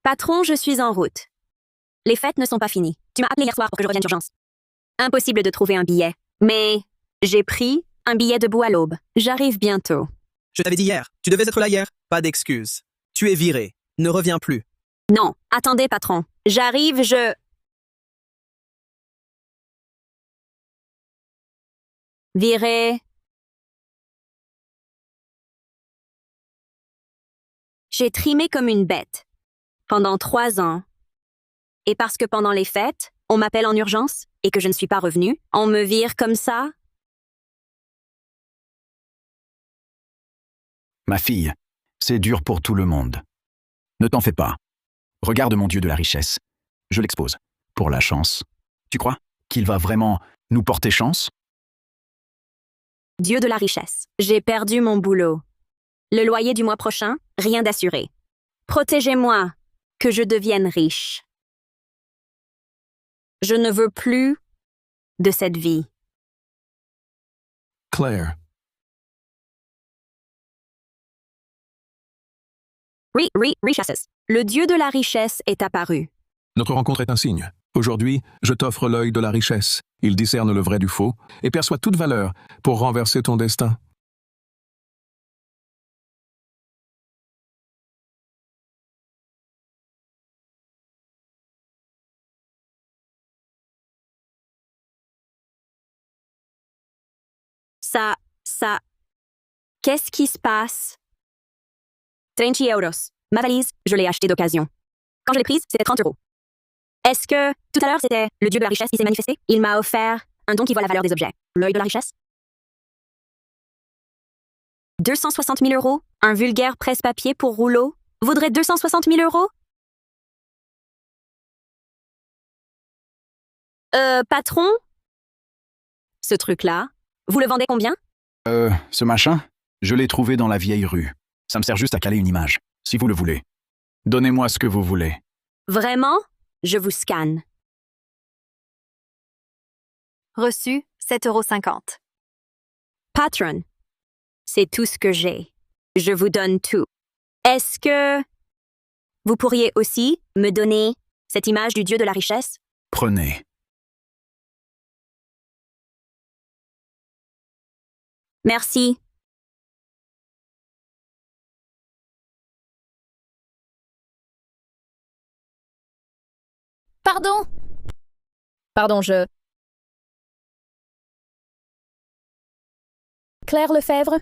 Patron, je suis en route. Les fêtes ne sont pas finies. Tu m'as appelé hier soir pour que je revienne d'urgence. Impossible de trouver un billet. Mais j'ai pris un billet debout à l'aube. J'arrive bientôt. Je t'avais dit hier, tu devais être là hier. Pas d'excuses. Tu es viré. Ne reviens plus. Non, attendez, patron. J'arrive, je... Viré. J'ai trimé comme une bête. Pendant 3 ans. Et parce que pendant les fêtes, on m'appelle en urgence et que je ne suis pas revenue, on me vire comme ça? Ma fille, c'est dur pour tout le monde. Ne t'en fais pas. Regarde mon Dieu de la richesse. Je l'expose. Pour la chance. Tu crois qu'il va vraiment nous porter chance? Dieu de la richesse. J'ai perdu mon boulot. Le loyer du mois prochain, rien d'assuré. Protégez-moi, que je devienne riche. Je ne veux plus de cette vie. Claire, Richesses. Le Dieu de la richesse est apparu. notre rencontre est un signe. Aujourd'hui, je t'offre l'œil de la richesse. Il discerne le vrai du faux et perçoit toute valeur pour renverser ton destin. Ça... Qu'est-ce qui se passe? 30 euros. Ma valise, je l'ai achetée d'occasion. Quand je l'ai prise, c'était 30 euros. Est-ce que, tout à l'heure, c'était le Dieu de la richesse qui s'est manifesté? Il m'a offert un don qui voit la valeur des objets. L'œil de la richesse? 260 000 euros? Un vulgaire presse-papier pour rouleau vaudrait 260 000 euros? Patron? Ce truc-là, vous le vendez combien? Ce machin, je l'ai trouvé dans la vieille rue. Ça me sert juste à caler une image, si vous le voulez. Donnez-moi ce que vous voulez. Vraiment? Je vous scanne. Reçu, 7,50 €. Patron, c'est tout ce que j'ai. Je vous donne tout. Est-ce que vous pourriez aussi me donner cette image du Dieu de la richesse? Prenez. Merci. Pardon? Pardon, Claire Lefebvre?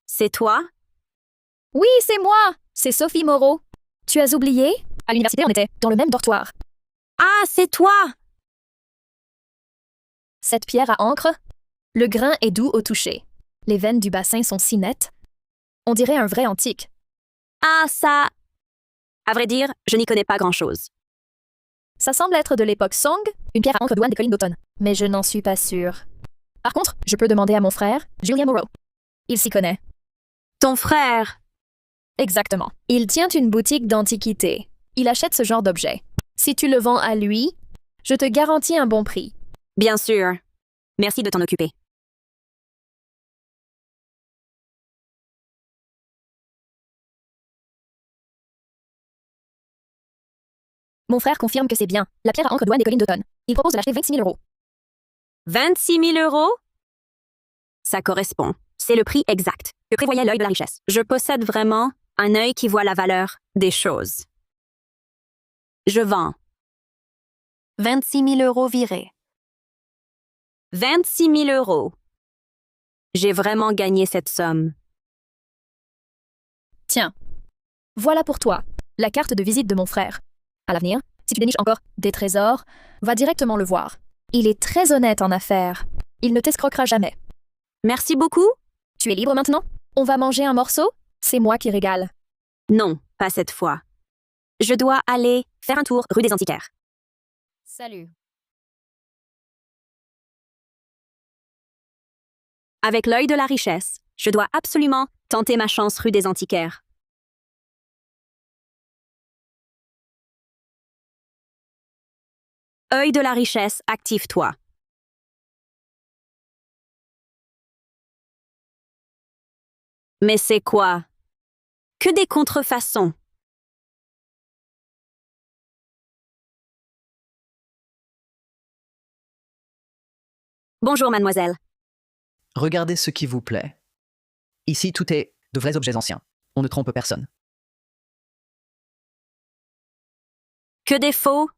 C'est toi? Oui, c'est moi! C'est Sophie Moreau. Tu as oublié? À l'université, on était dans le même dortoir. Ah, c'est toi! Cette pierre à encre? Le grain est doux au toucher. Les veines du bassin sont si nettes. On dirait un vrai antique. Ah, ça... À vrai dire, je n'y connais pas grand-chose. Ça semble être de l'époque Song, une pierre à encre douane des collines d'automne. Mais je n'en suis pas sûre. Par contre, je peux demander à mon frère, Julian Moreau. Il s'y connaît. Ton frère... Exactement. Il tient une boutique d'antiquités. Il achète ce genre d'objets. Si tu le vends à lui, je te garantis un bon prix. Bien sûr. Merci de t'en occuper. Mon frère confirme que c'est bien. La pierre à encre douane des collines d'automne. Il propose de l'acheter 26 000 €. 26 000 euros? Ça correspond. C'est le prix exact que prévoyait l'œil de la richesse. Je possède vraiment un œil qui voit la valeur des choses. Je vends. 26 000 € virés. 26 000 euros. J'ai vraiment gagné cette somme. Tiens. Voilà pour toi, la carte de visite de mon frère. À l'avenir, si tu déniches encore des trésors, va directement le voir. Il est très honnête en affaires. Il ne t'escroquera jamais. Merci beaucoup? Tu es libre maintenant? On va manger un morceau? C'est moi qui régale. Non, pas cette fois. Je dois aller faire un tour rue des Antiquaires. Salut. Avec l'œil de la richesse, je dois absolument tenter ma chance rue des Antiquaires. Œil de la richesse, active-toi. Mais c'est quoi? Que des contrefaçons. Bonjour, mademoiselle. Regardez ce qui vous plaît. Ici, tout est de vrais objets anciens. On ne trompe personne. Que des faux.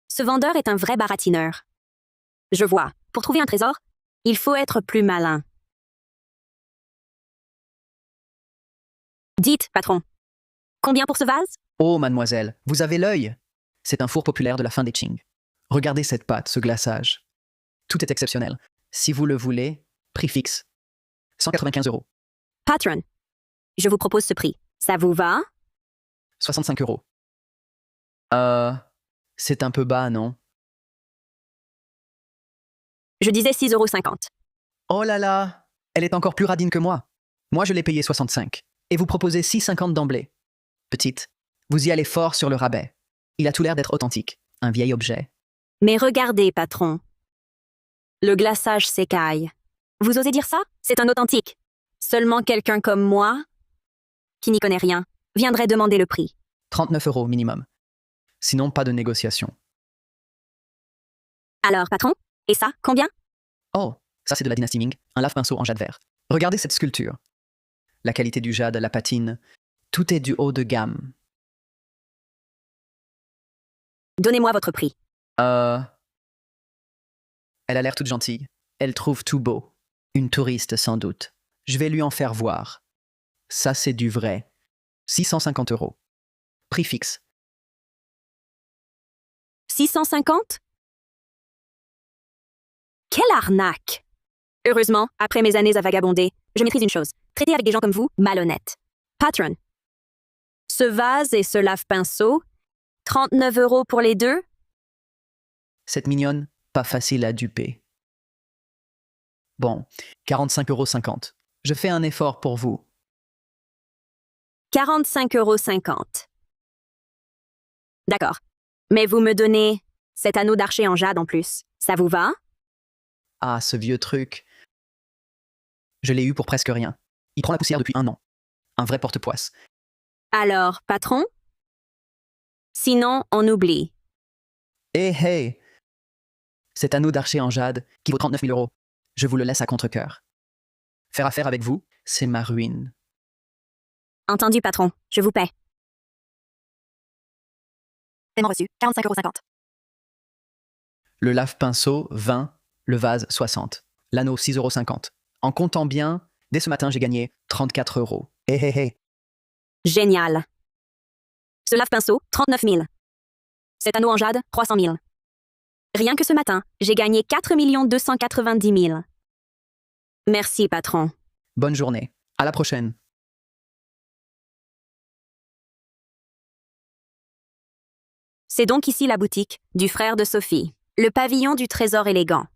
Ce vendeur est un vrai baratineur. Je vois. Pour trouver un trésor, il faut être plus malin. Dites, patron. Combien pour ce vase? Oh, mademoiselle, vous avez l'œil. C'est un four populaire de la fin des Qing. Regardez cette pâte, ce glaçage. Tout est exceptionnel. Si vous le voulez, prix fixe. 195 €. Patron. Je vous propose ce prix. Ça vous va? 65 €. C'est un peu bas, non? Je disais 6,50 €. Oh là là, elle est encore plus radine que moi. Moi, je l'ai payé 65. Et vous proposez 6,50 d'emblée. Petite, vous y allez fort sur le rabais. Il a tout l'air d'être authentique. Un vieil objet. Mais regardez, patron. Le glaçage s'écaille. Vous osez dire ça? C'est un authentique. Seulement quelqu'un comme moi, qui n'y connaît rien, viendrait demander le prix. 39 € minimum. Sinon, pas de négociation. Alors, patron? Et ça, combien? Oh, ça c'est de la dynastie Ming, un lave-pinceau en jade vert. Regardez cette sculpture. La qualité du jade, la patine, tout est du haut de gamme. Donnez-moi votre prix. Elle a l'air toute gentille. Elle trouve tout beau. Une touriste, sans doute. Je vais lui en faire voir. Ça, c'est du vrai. 650 €. Prix fixe. 650? Quelle arnaque! Heureusement, après mes années à vagabonder, je maîtrise une chose. Traiter avec des gens comme vous, malhonnête. Patron. Ce vase et ce lave-pinceau, 39 € pour les deux? Cette mignonne, pas facile à duper. Bon, 45,50 €. Je fais un effort pour vous. 45,50 €. D'accord. Mais vous me donnez cet anneau d'archer en jade en plus. Ça vous va? Ah, ce vieux truc. Je l'ai eu pour presque rien. Il prend la poussière depuis 1 an. Un vrai porte-poisse. Alors, patron? Sinon, on oublie. Eh hey! Cet anneau d'archer en jade qui vaut 39 000 €. Je vous le laisse à contre-cœur. Faire affaire avec vous, c'est ma ruine. Entendu, patron. Je vous paie. Paiement reçu, 45,50 €. Le lave-pinceau, 20. Le vase, 60. L'anneau, 6,50 €. En comptant bien, dès ce matin, j'ai gagné 34 €. Eh hey hey! Génial. Ce lave-pinceau, 39 000. Cet anneau en jade, 300 000. Rien que ce matin, j'ai gagné 4 290 000. Merci, patron. Bonne journée. À la prochaine. C'est donc ici la boutique du frère de Sophie, le pavillon du trésor élégant.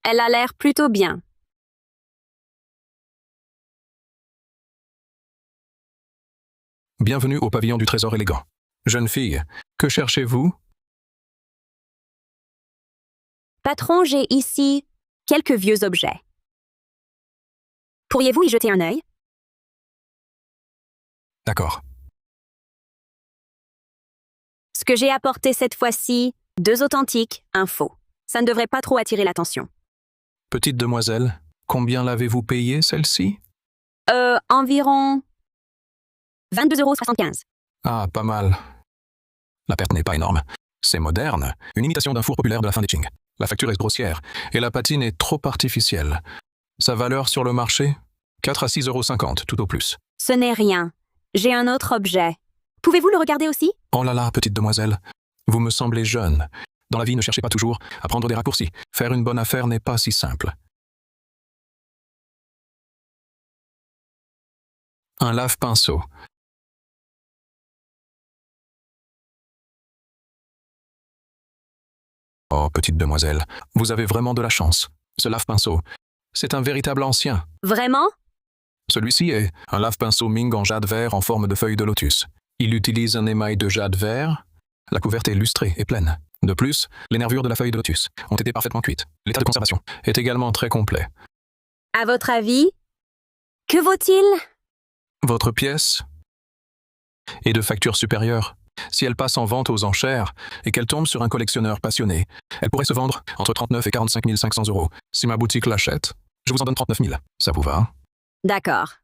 Elle a l'air plutôt bien. Bienvenue au pavillon du trésor élégant. Jeune fille, que cherchez-vous? Patron, j'ai ici quelques vieux objets. Pourriez-vous y jeter un œil? D'accord. Ce que j'ai apporté cette fois-ci, 2 authentiques, un faux. Ça ne devrait pas trop attirer l'attention. Petite demoiselle, combien l'avez-vous payé, celle-ci? Environ 22,75 €. Ah, pas mal. La perte n'est pas énorme. C'est moderne, une imitation d'un four populaire de la fin des Qing. La facture est grossière, et la patine est trop artificielle. Sa valeur sur le marché? 4 à 6,50 € tout au plus. Ce n'est rien. J'ai un autre objet. Pouvez-vous le regarder aussi? Oh là là, petite demoiselle, vous me semblez jeune. Dans la vie, ne cherchez pas toujours à prendre des raccourcis. Faire une bonne affaire n'est pas si simple. Un lave-pinceau. Oh, petite demoiselle, vous avez vraiment de la chance. Ce lave-pinceau, c'est un véritable ancien. Vraiment? Celui-ci est un lave-pinceau Ming en jade vert en forme de feuille de lotus. Il utilise un émail de jade vert. La couverte est lustrée et pleine. De plus, les nervures de la feuille de lotus ont été parfaitement cuites. L'état de conservation est également très complet. À votre avis, que vaut-il? Votre pièce est de facture supérieure. Si elle passe en vente aux enchères et qu'elle tombe sur un collectionneur passionné, elle pourrait se vendre entre 39 et 45 500 euros. Si ma boutique l'achète, je vous en donne 39 000. Ça vous va? D'accord.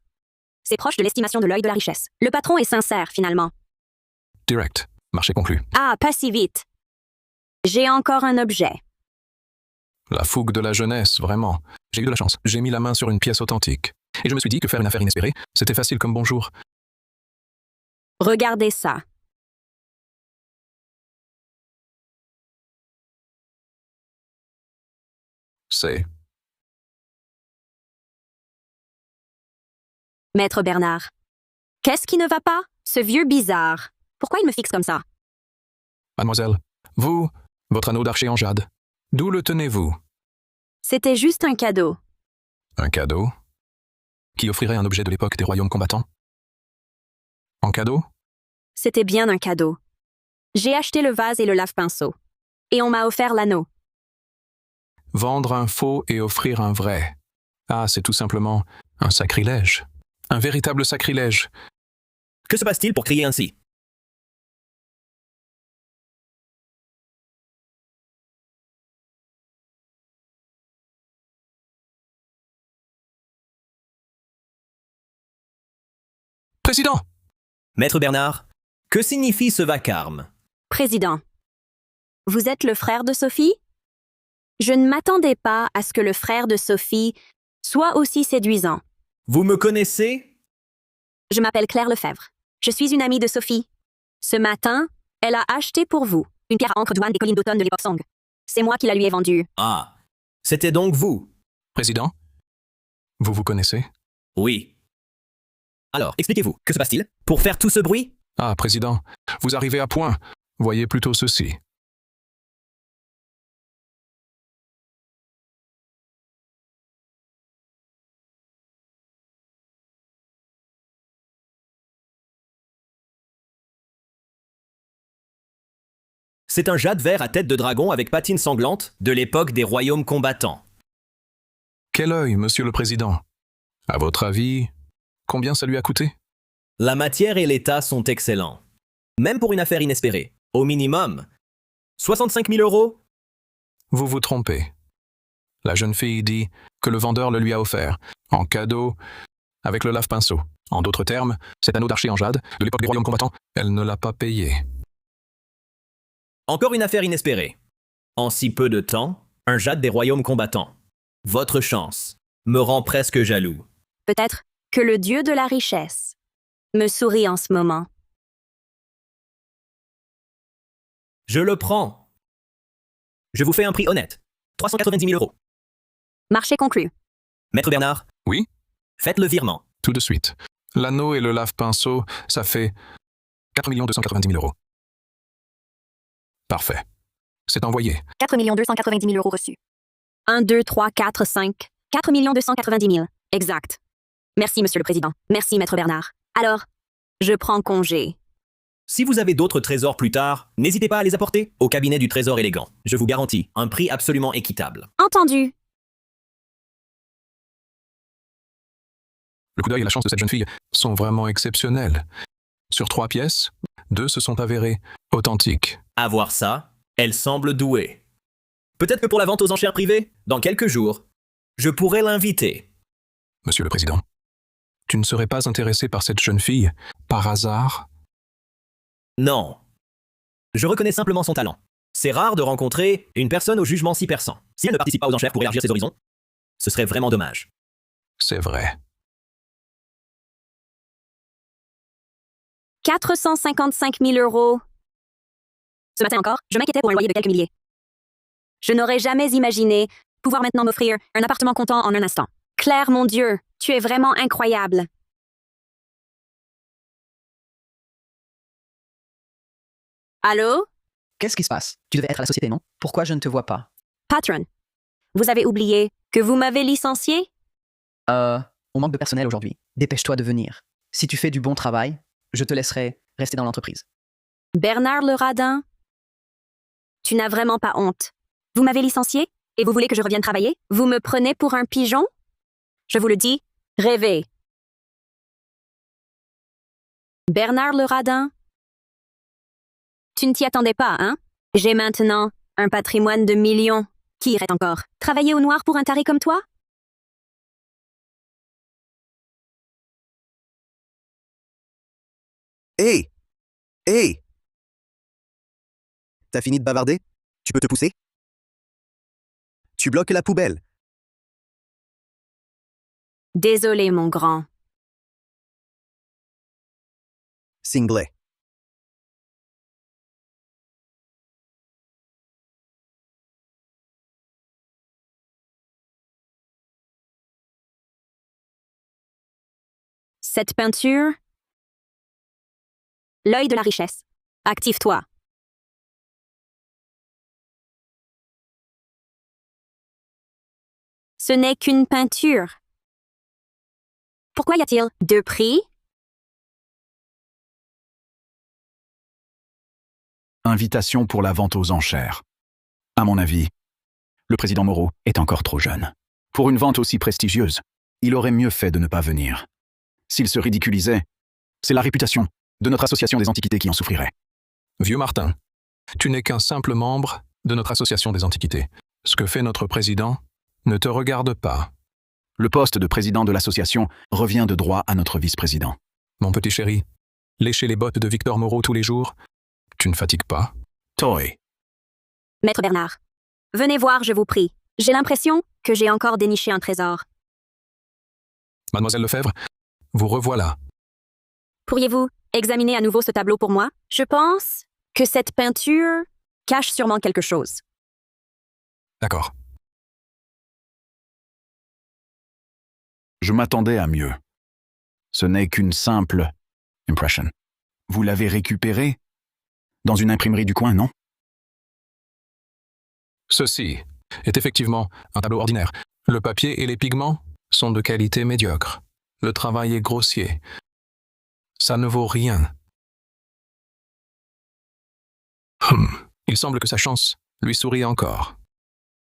C'est proche de l'estimation de l'œil de la richesse. Le patron est sincère, finalement. Direct. Marché conclu. Ah, pas si vite. J'ai encore un objet. La fougue de la jeunesse, vraiment. J'ai eu de la chance. J'ai mis la main sur une pièce authentique. Et je me suis dit que faire une affaire inespérée, c'était facile comme bonjour. Regardez ça. C'est... Maître Bernard. Qu'est-ce qui ne va pas? Ce vieux bizarre. Pourquoi il me fixe comme ça? Mademoiselle, vous, votre anneau d'archer en jade, d'où le tenez-vous? C'était juste un cadeau. Un cadeau? Qui offrirait un objet de l'époque des royaumes combattants? En cadeau? C'était bien un cadeau. J'ai acheté le vase et le lave-pinceau. Et on m'a offert l'anneau. Vendre un faux et offrir un vrai. Ah, c'est tout simplement un sacrilège. Un véritable sacrilège. Que se passe-t-il pour crier ainsi? Président! Maître Bernard, que signifie ce vacarme? Président. Vous êtes le frère de Sophie? Je ne m'attendais pas à ce que le frère de Sophie soit aussi séduisant. Vous me connaissez? Je m'appelle Claire Lefebvre. Je suis une amie de Sophie. Ce matin, elle a acheté pour vous une pierre à encre douane des collines d'automne de l'époque Song. C'est moi qui la lui ai vendue. Ah, c'était donc vous? Président? Vous vous connaissez? Oui. Alors, expliquez-vous, que se passe-t-il? Pour faire tout ce bruit? Ah, Président, vous arrivez à point. Voyez plutôt ceci. C'est un jade vert à tête de dragon avec patines sanglantes de l'époque des royaumes combattants. Quel œil, Monsieur le Président? À votre avis, combien ça lui a coûté? La matière et l'état sont excellents. Même pour une affaire inespérée. Au minimum, 65 000 euros? Vous vous trompez. La jeune fille dit que le vendeur le lui a offert, en cadeau, avec le lave-pinceau. En d'autres termes, cet anneau d'archer en jade, de l'époque des royaumes combattants, elle ne l'a pas payé. Encore une affaire inespérée. En si peu de temps, un jade des royaumes combattants. Votre chance me rend presque jaloux. Peut-être que le dieu de la richesse me sourit en ce moment. Je le prends. Je vous fais un prix honnête. 390 000 euros. Marché conclu. Maître Bernard? Oui? Faites le virement. Tout de suite. L'anneau et le lave-pinceau, ça fait 4 290 000 euros. Parfait. C'est envoyé. 4 290 000 euros reçus. 1, 2, 3, 4, 5. 4 290 000. Exact. Merci, Monsieur le Président. Merci, Maître Bernard. Alors, je prends congé. Si vous avez d'autres trésors plus tard, n'hésitez pas à les apporter au cabinet du Trésor élégant. Je vous garantis un prix absolument équitable. Entendu. Le coup d'œil et la chance de cette jeune fille sont vraiment exceptionnels. Sur 3 pièces, 2 se sont avérées authentiques. À voir ça, elle semble douée. Peut-être que pour la vente aux enchères privées, dans quelques jours, je pourrais l'inviter. Monsieur le Président, tu ne serais pas intéressé par cette jeune fille, par hasard? Non. Je reconnais simplement son talent. C'est rare de rencontrer une personne au jugement si perçant. Si elle ne participe pas aux enchères pour élargir ses horizons, ce serait vraiment dommage. C'est vrai. 455 000 euros. Ce matin encore, je m'inquiétais pour un loyer de quelques milliers. Je n'aurais jamais imaginé pouvoir maintenant m'offrir un appartement comptant en un instant. Claire, mon Dieu, tu es vraiment incroyable. Allô? Qu'est-ce qui se passe? Tu devais être à la société, non? Pourquoi je ne te vois pas? Patron, vous avez oublié que vous m'avez licencié? On manque de personnel aujourd'hui. Dépêche-toi de venir. Si tu fais du bon travail, je te laisserai rester dans l'entreprise. Bernard le radin? Tu n'as vraiment pas honte. Vous m'avez licencié et vous voulez que je revienne travailler? Vous me prenez pour un pigeon? Je vous le dis, rêvez. Bernard le radin? Tu ne t'y attendais pas, hein? J'ai maintenant un patrimoine de millions. Qui irait encore travailler au noir pour un taré comme toi? Hé! Hé! T'as fini de bavarder? Tu peux te pousser? Tu bloques la poubelle. Désolé, mon grand. Singlet. Cette peinture... L'œil de la richesse. Active-toi. Ce n'est qu'une peinture. Pourquoi y a-t-il deux prix? Invitation pour la vente aux enchères. À mon avis, le président Moreau est encore trop jeune. Pour une vente aussi prestigieuse, il aurait mieux fait de ne pas venir. S'il se ridiculisait, c'est la réputation de notre association des antiquités qui en souffrirait. Vieux Martin, tu n'es qu'un simple membre de notre association des antiquités. Ce que fait notre président ne te regarde pas. Le poste de président de l'association revient de droit à notre vice-président. Mon petit chéri, lécher les bottes de Victor Moreau tous les jours, tu ne fatigues pas? Toy. Maître Bernard. Venez voir, je vous prie. J'ai l'impression que j'ai encore déniché un trésor. Mademoiselle Lefebvre, vous revoilà. Pourriez-vous examiner à nouveau ce tableau pour moi? Je pense que cette peinture cache sûrement quelque chose. D'accord. Je m'attendais à mieux. Ce n'est qu'une simple impression. Vous l'avez récupéré dans une imprimerie du coin, non? Ceci est effectivement un tableau ordinaire. Le papier et les pigments sont de qualité médiocre. Le travail est grossier. Ça ne vaut rien. Il semble que sa chance lui sourit encore.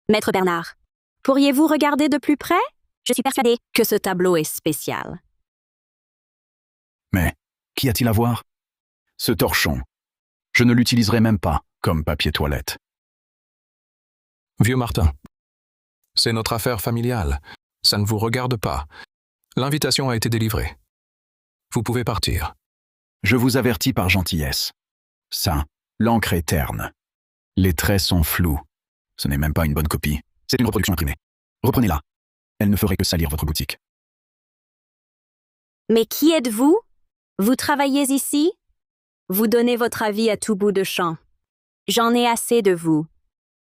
Maître Bernard, pourriez-vous regarder de plus près? Je suis persuadée que ce tableau est spécial. Mais qu'y a-t-il à voir? Ce torchon, je ne l'utiliserai même pas comme papier toilette. Vieux Martin, c'est notre affaire familiale. Ça ne vous regarde pas. L'invitation a été délivrée. Vous pouvez partir. Je vous avertis par gentillesse. Ça, l'encre est terne. Les traits sont flous. Ce n'est même pas une bonne copie. C'est une reproduction imprimée. Reprenez-la. Elle ne ferait que salir votre boutique. Mais qui êtes-vous? Vous travaillez ici? Vous donnez votre avis à tout bout de champ. J'en ai assez de vous.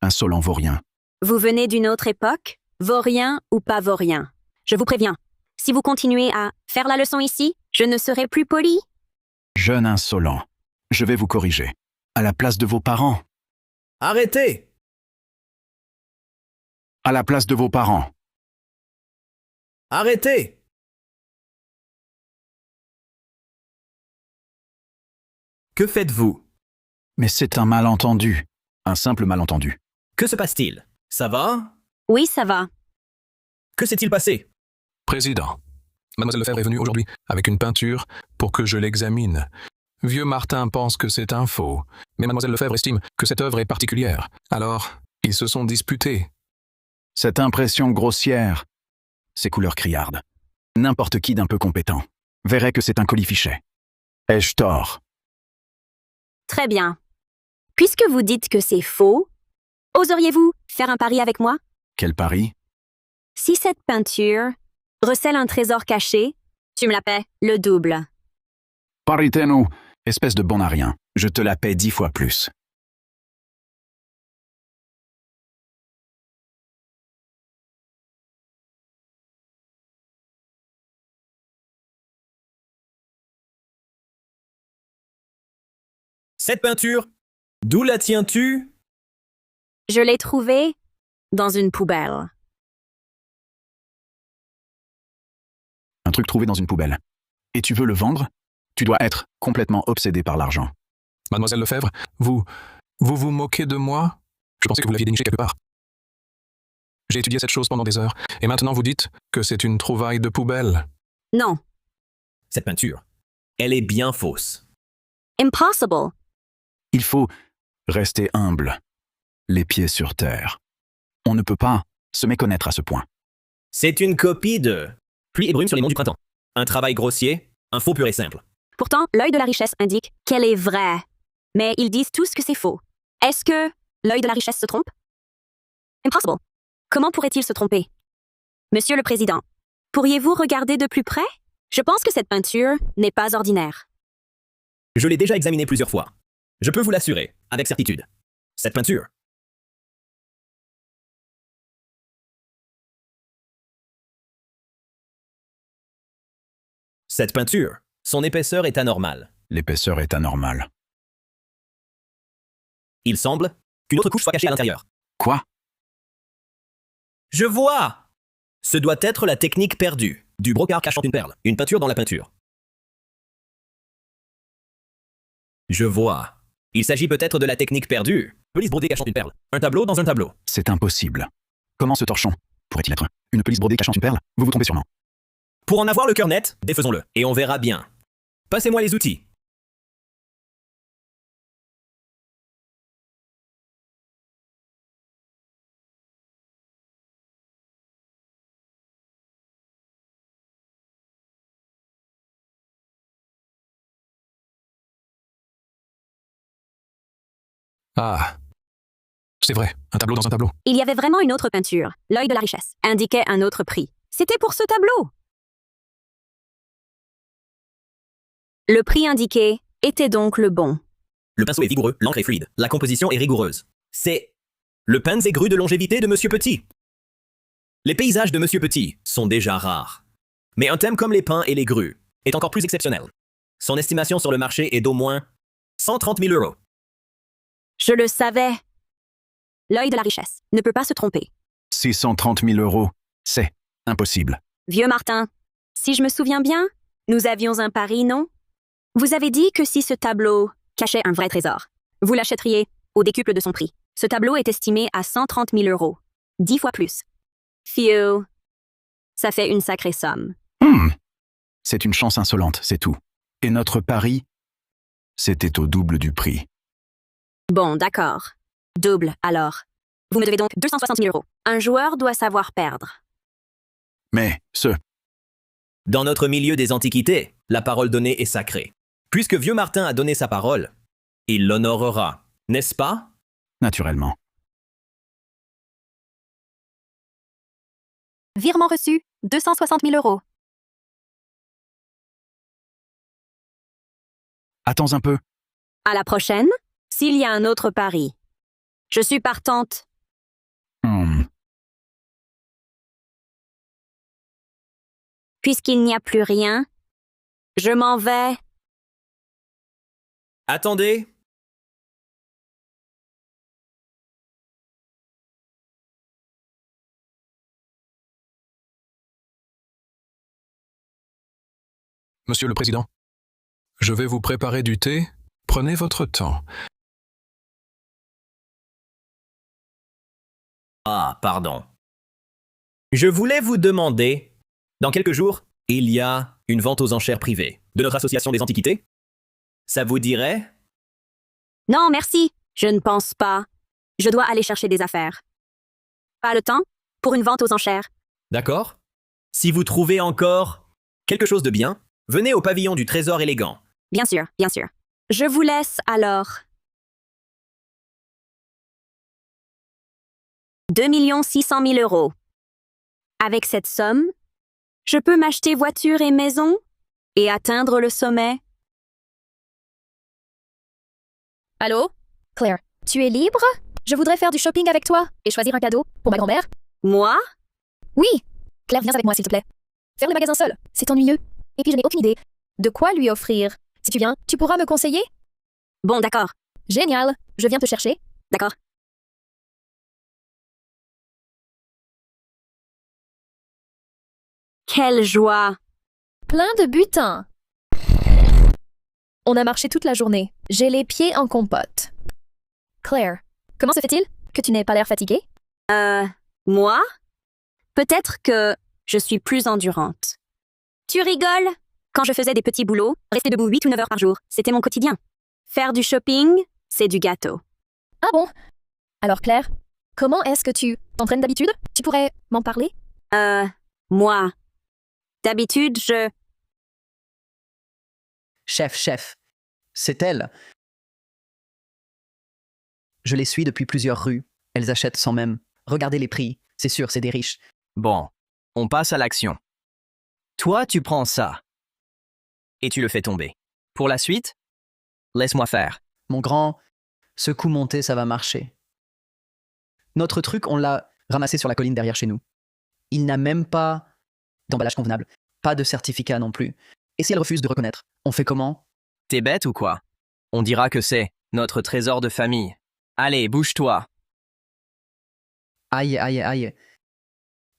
Insolent vaurien. Vous venez d'une autre époque? Vaurien ou pas vaurien? Je vous préviens, si vous continuez à faire la leçon ici, je ne serai plus poli. Jeune insolent. Je vais vous corriger. À la place de vos parents. Arrêtez! À la place de vos parents. Arrêtez! Que faites-vous? Mais c'est un malentendu. Un simple malentendu. Que se passe-t-il? Ça va? Oui, ça va. Que s'est-il passé? Président, Mademoiselle Lefebvre est venue aujourd'hui avec une peinture pour que je l'examine. Vieux Martin pense que c'est un faux, mais Mademoiselle Lefebvre estime que cette œuvre est particulière. Alors, ils se sont disputés. Cette impression grossière, ces couleurs criardes. N'importe qui d'un peu compétent verrait que c'est un colifichet. Ai-je tort? Très bien. Puisque vous dites que c'est faux, oseriez-vous faire un pari avec moi? Quel pari? Si cette peinture recèle un trésor caché, tu me la paies le double. Pariteno, espèce de bon à rien. Je te la paie 10 fois plus. Cette peinture, d'où la tiens-tu? Je l'ai trouvée dans une poubelle. Un truc trouvé dans une poubelle. Et tu veux le vendre? Tu dois être complètement obsédé par l'argent. Mademoiselle Lefebvre, vous vous moquez de moi? Je pensais que vous l'aviez déniché quelque part. J'ai étudié cette chose pendant des heures, et maintenant vous dites que c'est une trouvaille de poubelle. Non. Cette peinture, elle est bien fausse. Impossible. Il faut rester humble, les pieds sur terre. On ne peut pas se méconnaître à ce point. C'est une copie de Pluie et brume sur les monts du printemps. Un travail grossier, un faux pur et simple. Pourtant, l'œil de la richesse indique qu'elle est vraie. Mais ils disent tous que c'est faux. Est-ce que l'œil de la richesse se trompe? Impossible. Comment pourrait-il se tromper? Monsieur le Président, pourriez-vous regarder de plus près? Je pense que cette peinture n'est pas ordinaire. Je l'ai déjà examiné plusieurs fois. Je peux vous l'assurer, avec certitude. Cette peinture. Cette peinture, son épaisseur est anormale. L'épaisseur est anormale. Il semble qu'une autre couche soit cachée à l'intérieur. Quoi? Je vois! Ce doit être la technique perdue, du brocart cachant une perle, une peinture dans la peinture. Je vois. Il s'agit peut-être de la technique perdue, police brodée cachant une perle, un tableau dans un tableau. C'est impossible. Comment ce torchon pourrait-il être une police brodée cachant une perle? Vous vous trompez sûrement. Pour en avoir le cœur net, défaisons-le, et on verra bien. Passez-moi les outils. Ah. C'est vrai, un tableau dans un tableau. Il y avait vraiment une autre peinture, l'œil de la richesse, indiquait un autre prix. C'était pour ce tableau. Le prix indiqué était donc le bon. Le pinceau est vigoureux, l'encre est fluide, la composition est rigoureuse. C'est le pain aigru de longévité de Monsieur Petit. Les paysages de Monsieur Petit sont déjà rares. Mais un thème comme les pins et les grues est encore plus exceptionnel. Son estimation sur le marché est d'au moins 130 000 €. Je le savais. L'œil de la richesse ne peut pas se tromper. 630 000 €, c'est impossible. Vieux Martin, si je me souviens bien, nous avions un pari, non? Vous avez dit que si ce tableau cachait un vrai trésor, vous l'achèteriez au décuple de son prix. Ce tableau est estimé à 130 000 €. 10 fois plus. Phew. Ça fait une sacrée somme. C'est une chance insolente, c'est tout. Et notre pari, c'était au double du prix. Bon, d'accord. Double, alors. Vous me devez donc 260 000 €. Un joueur doit savoir perdre. Mais Dans notre milieu des antiquités, la parole donnée est sacrée. Puisque Vieux Martin a donné sa parole, il l'honorera, n'est-ce pas? naturellement. Virement reçu, 260 000 €. Attends un peu. À la prochaine, s'il y a un autre pari. Je suis partante. Puisqu'il n'y a plus rien, je m'en vais. Attendez. Monsieur le Président, je vais vous préparer du thé. Prenez votre temps. Ah, pardon. Je voulais vous demander, dans quelques jours, il y a une vente aux enchères privée de notre association des antiquités. Ça vous dirait? Non, merci. Je ne pense pas. Je dois aller chercher des affaires. Pas le temps pour une vente aux enchères. D'accord. Si vous trouvez encore quelque chose de bien, venez au pavillon du Trésor élégant. Bien sûr, bien sûr. Je vous laisse alors. 2 600 000 €. Avec cette somme, je peux m'acheter voiture et maison et atteindre le sommet. Allô? Claire, tu es libre? Je voudrais faire du shopping avec toi et choisir un cadeau pour ma grand-mère. Moi? Oui! Claire, viens avec moi, s'il te plaît. Faire le magasin seul, c'est ennuyeux. Et puis je n'ai aucune idée de quoi lui offrir. Si tu viens, tu pourras me conseiller? Bon, d'accord, Génial! Je viens te chercher. d'accord. Quelle joie! Plein de butin. On a marché toute la journée. J'ai les pieds en compote. Claire, comment se fait-il que tu n'aies pas l'air fatiguée? Moi? Peut-être que je suis plus endurante. Tu rigoles? Quand je faisais des petits boulots, rester debout 8 ou 9 heures par jour, c'était mon quotidien. Faire du shopping, C'est du gâteau. Ah bon? Alors Claire, comment est-ce que tu t'entraînes d'habitude? Tu pourrais m'en parler? Moi. D'habitude, je... Chef, c'est elle. Je les suis depuis plusieurs rues. Elles achètent sans même regarder les prix. C'est sûr, c'est des riches. Bon, on passe à l'action. Toi, tu prends ça. Et tu le fais tomber. Pour la suite, laisse-moi faire. Mon grand, ce coup monté, ça va marcher. Notre truc, on l'a ramassé sur la colline derrière chez nous. Il n'a même pas d'emballage convenable. Pas de certificat non plus. Et si elle refuse de reconnaître, on fait comment? T'es bête ou quoi? On dira que c'est notre trésor de famille. Allez, bouge-toi. Aïe.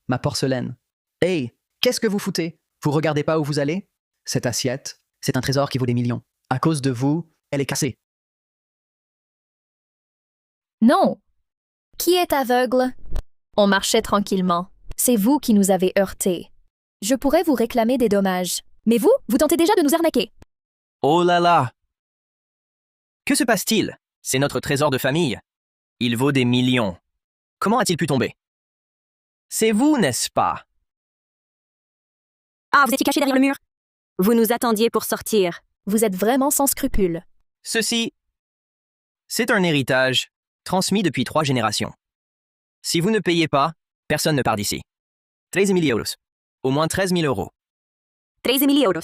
Ma porcelaine. Hey, qu'est-ce que vous foutez? Vous regardez pas où vous allez? Cette assiette, c'est un trésor qui vaut des millions. À cause de vous, elle est cassée. Non. Qui est aveugle? On marchait tranquillement. C'est vous qui nous avez heurtés. Je pourrais vous réclamer des dommages. Mais vous tentez déjà de nous arnaquer. Oh là là! Que se passe-t-il? C'est notre trésor de famille. Il vaut des millions. Comment a-t-il pu tomber? C'est vous, n'est-ce pas? Ah, vous étiez caché derrière le mur. Vous nous attendiez pour sortir. Vous êtes vraiment sans scrupules. Ceci, c'est un héritage transmis depuis 3 générations. Si vous ne payez pas, personne ne part d'ici. 13 000 euros. Au moins 13 000 euros. 13 000 euros.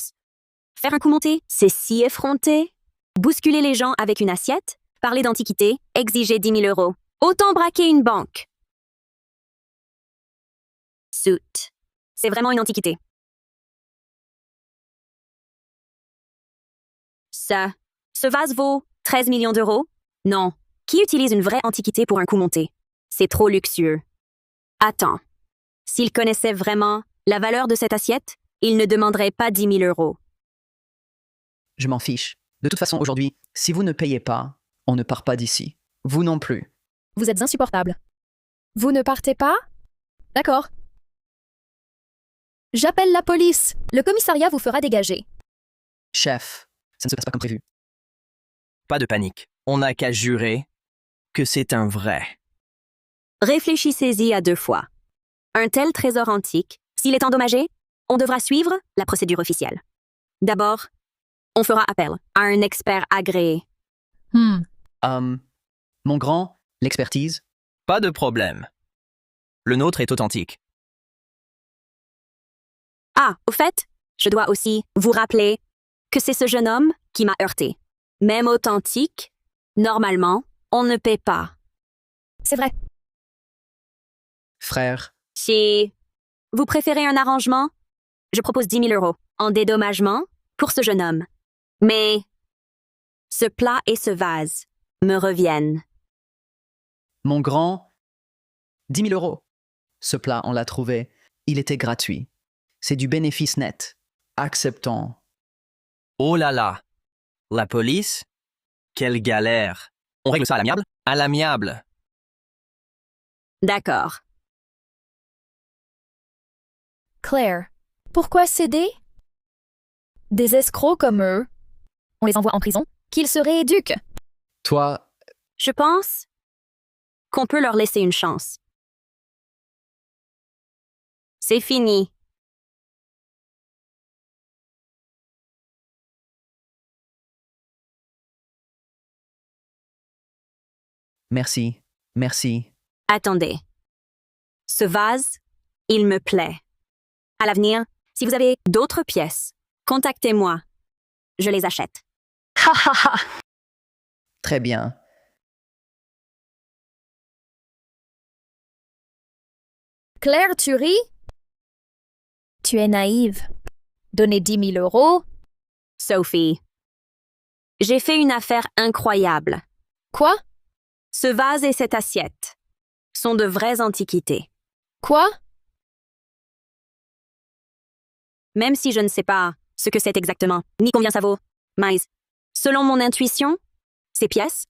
Faire un coup monté, c'est si effronté. Bousculer les gens avec une assiette, parler d'antiquité, exiger 10 000 euros. Autant braquer une banque. Soot. C'est vraiment une antiquité. Ce vase vaut 13 millions d'euros? Non. Qui utilise une vraie antiquité pour un coup monté? C'est trop luxueux. Attends. S'il connaissait vraiment la valeur de cette assiette, il ne demanderait pas 10 000 euros. Je m'en fiche. De toute façon, aujourd'hui, si vous ne payez pas, on ne part pas d'ici. Vous non plus. Vous êtes insupportable. Vous ne partez pas? D'accord. J'appelle la police. Le commissariat vous fera dégager. Chef, ça ne se passe pas comme prévu. Pas de panique. On n'a qu'à jurer que c'est un vrai. Réfléchissez-y à 2 fois. Un tel trésor antique, s'il est endommagé, on devra suivre la procédure officielle. D'abord, on fera appel à un expert agréé. Mon grand, l'expertise? Pas de problème. Le nôtre est authentique. Ah, au fait, je dois aussi vous rappeler que c'est ce jeune homme qui m'a heurté. Même authentique, normalement, on ne paie pas. C'est vrai. Frère, Si vous préférez un arrangement, je propose 10 000 euros en dédommagement pour ce jeune homme. Mais ce plat et ce vase me reviennent. mon grand, 10 000 euros. Ce plat, on l'a trouvé. Il était gratuit. C'est du bénéfice net. Acceptons. Oh là là! La police? Quelle galère! On règle ça à l'amiable? À l'amiable! D'accord. Claire, pourquoi céder? Des escrocs comme eux, on les envoie en prison, qu'ils se rééduquent. Toi, Je pense qu'on peut leur laisser une chance. C'est fini. merci. Attendez. Ce vase, il me plaît. À l'avenir, si vous avez d'autres pièces, contactez-moi. Je les achète. Ha ha ha! Très bien. Claire, tu ris? Tu es naïve. Donner 10 000 euros? Sophie, j'ai fait une affaire incroyable. Quoi? Ce vase et cette assiette sont de vraies antiquités. Quoi? Même si je ne sais pas ce que c'est exactement, ni combien ça vaut. Mais, selon mon intuition, ces pièces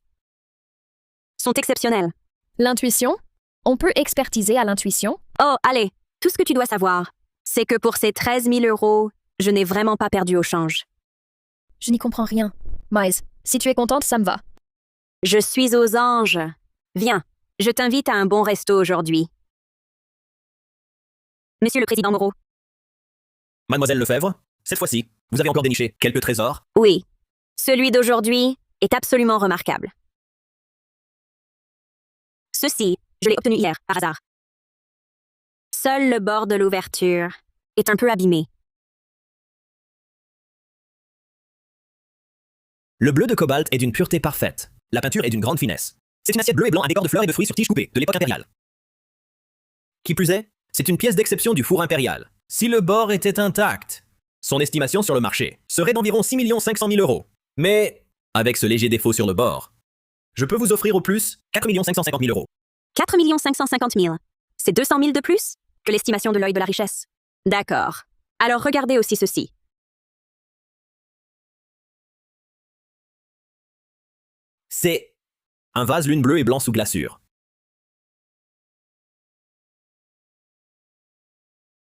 sont exceptionnelles. L'intuition? On peut expertiser à l'intuition? Oh, allez, tout ce que tu dois savoir, c'est que pour ces 13 000 euros, je n'ai vraiment pas perdu au change. Je n'y comprends rien. Mais, si tu es contente, ça me va. Je suis aux anges. Viens, je t'invite à un bon resto aujourd'hui. Monsieur le Président Moreau. Mademoiselle Lefebvre, cette fois-ci, vous avez encore déniché quelques trésors. Oui, celui d'aujourd'hui est absolument remarquable. Ceci, je l'ai obtenu hier, par hasard. Seul le bord de l'ouverture est un peu abîmé. Le bleu de cobalt est d'une pureté parfaite. La peinture est d'une grande finesse. C'est une assiette bleue et blanc à décor de fleurs et de fruits sur tige coupée, de l'époque impériale. Qui plus est, c'est une pièce d'exception du four impérial. Si le bord était intact, son estimation sur le marché serait d'environ 6 500 000 euros. Mais, avec ce léger défaut sur le bord, je peux vous offrir au plus 4 550 000 euros. 4 550 000. C'est 200 000 de plus que l'estimation de l'œil de la richesse. D'accord. Alors regardez aussi ceci. C'est un vase lune bleu et blanc sous glaçure.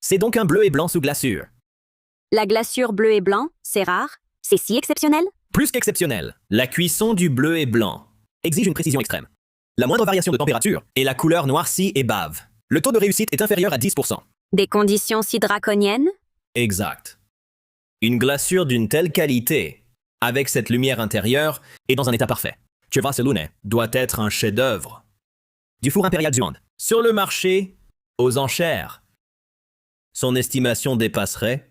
C'est donc un bleu et blanc sous glaçure. La glaçure bleu et blanc, c'est rare, c'est si exceptionnel. Plus qu'exceptionnel, la cuisson du bleu et blanc exige une précision extrême. La moindre variation de température et la couleur noircit et bave. Le taux de réussite est inférieur à 10%. Des conditions si draconiennes? Exact. Une glaçure d'une telle qualité, avec cette lumière intérieure, est dans un état parfait. Chevasselune doit être un chef-d'œuvre. Du four impérial du monde. Sur le marché, aux enchères. Son estimation dépasserait,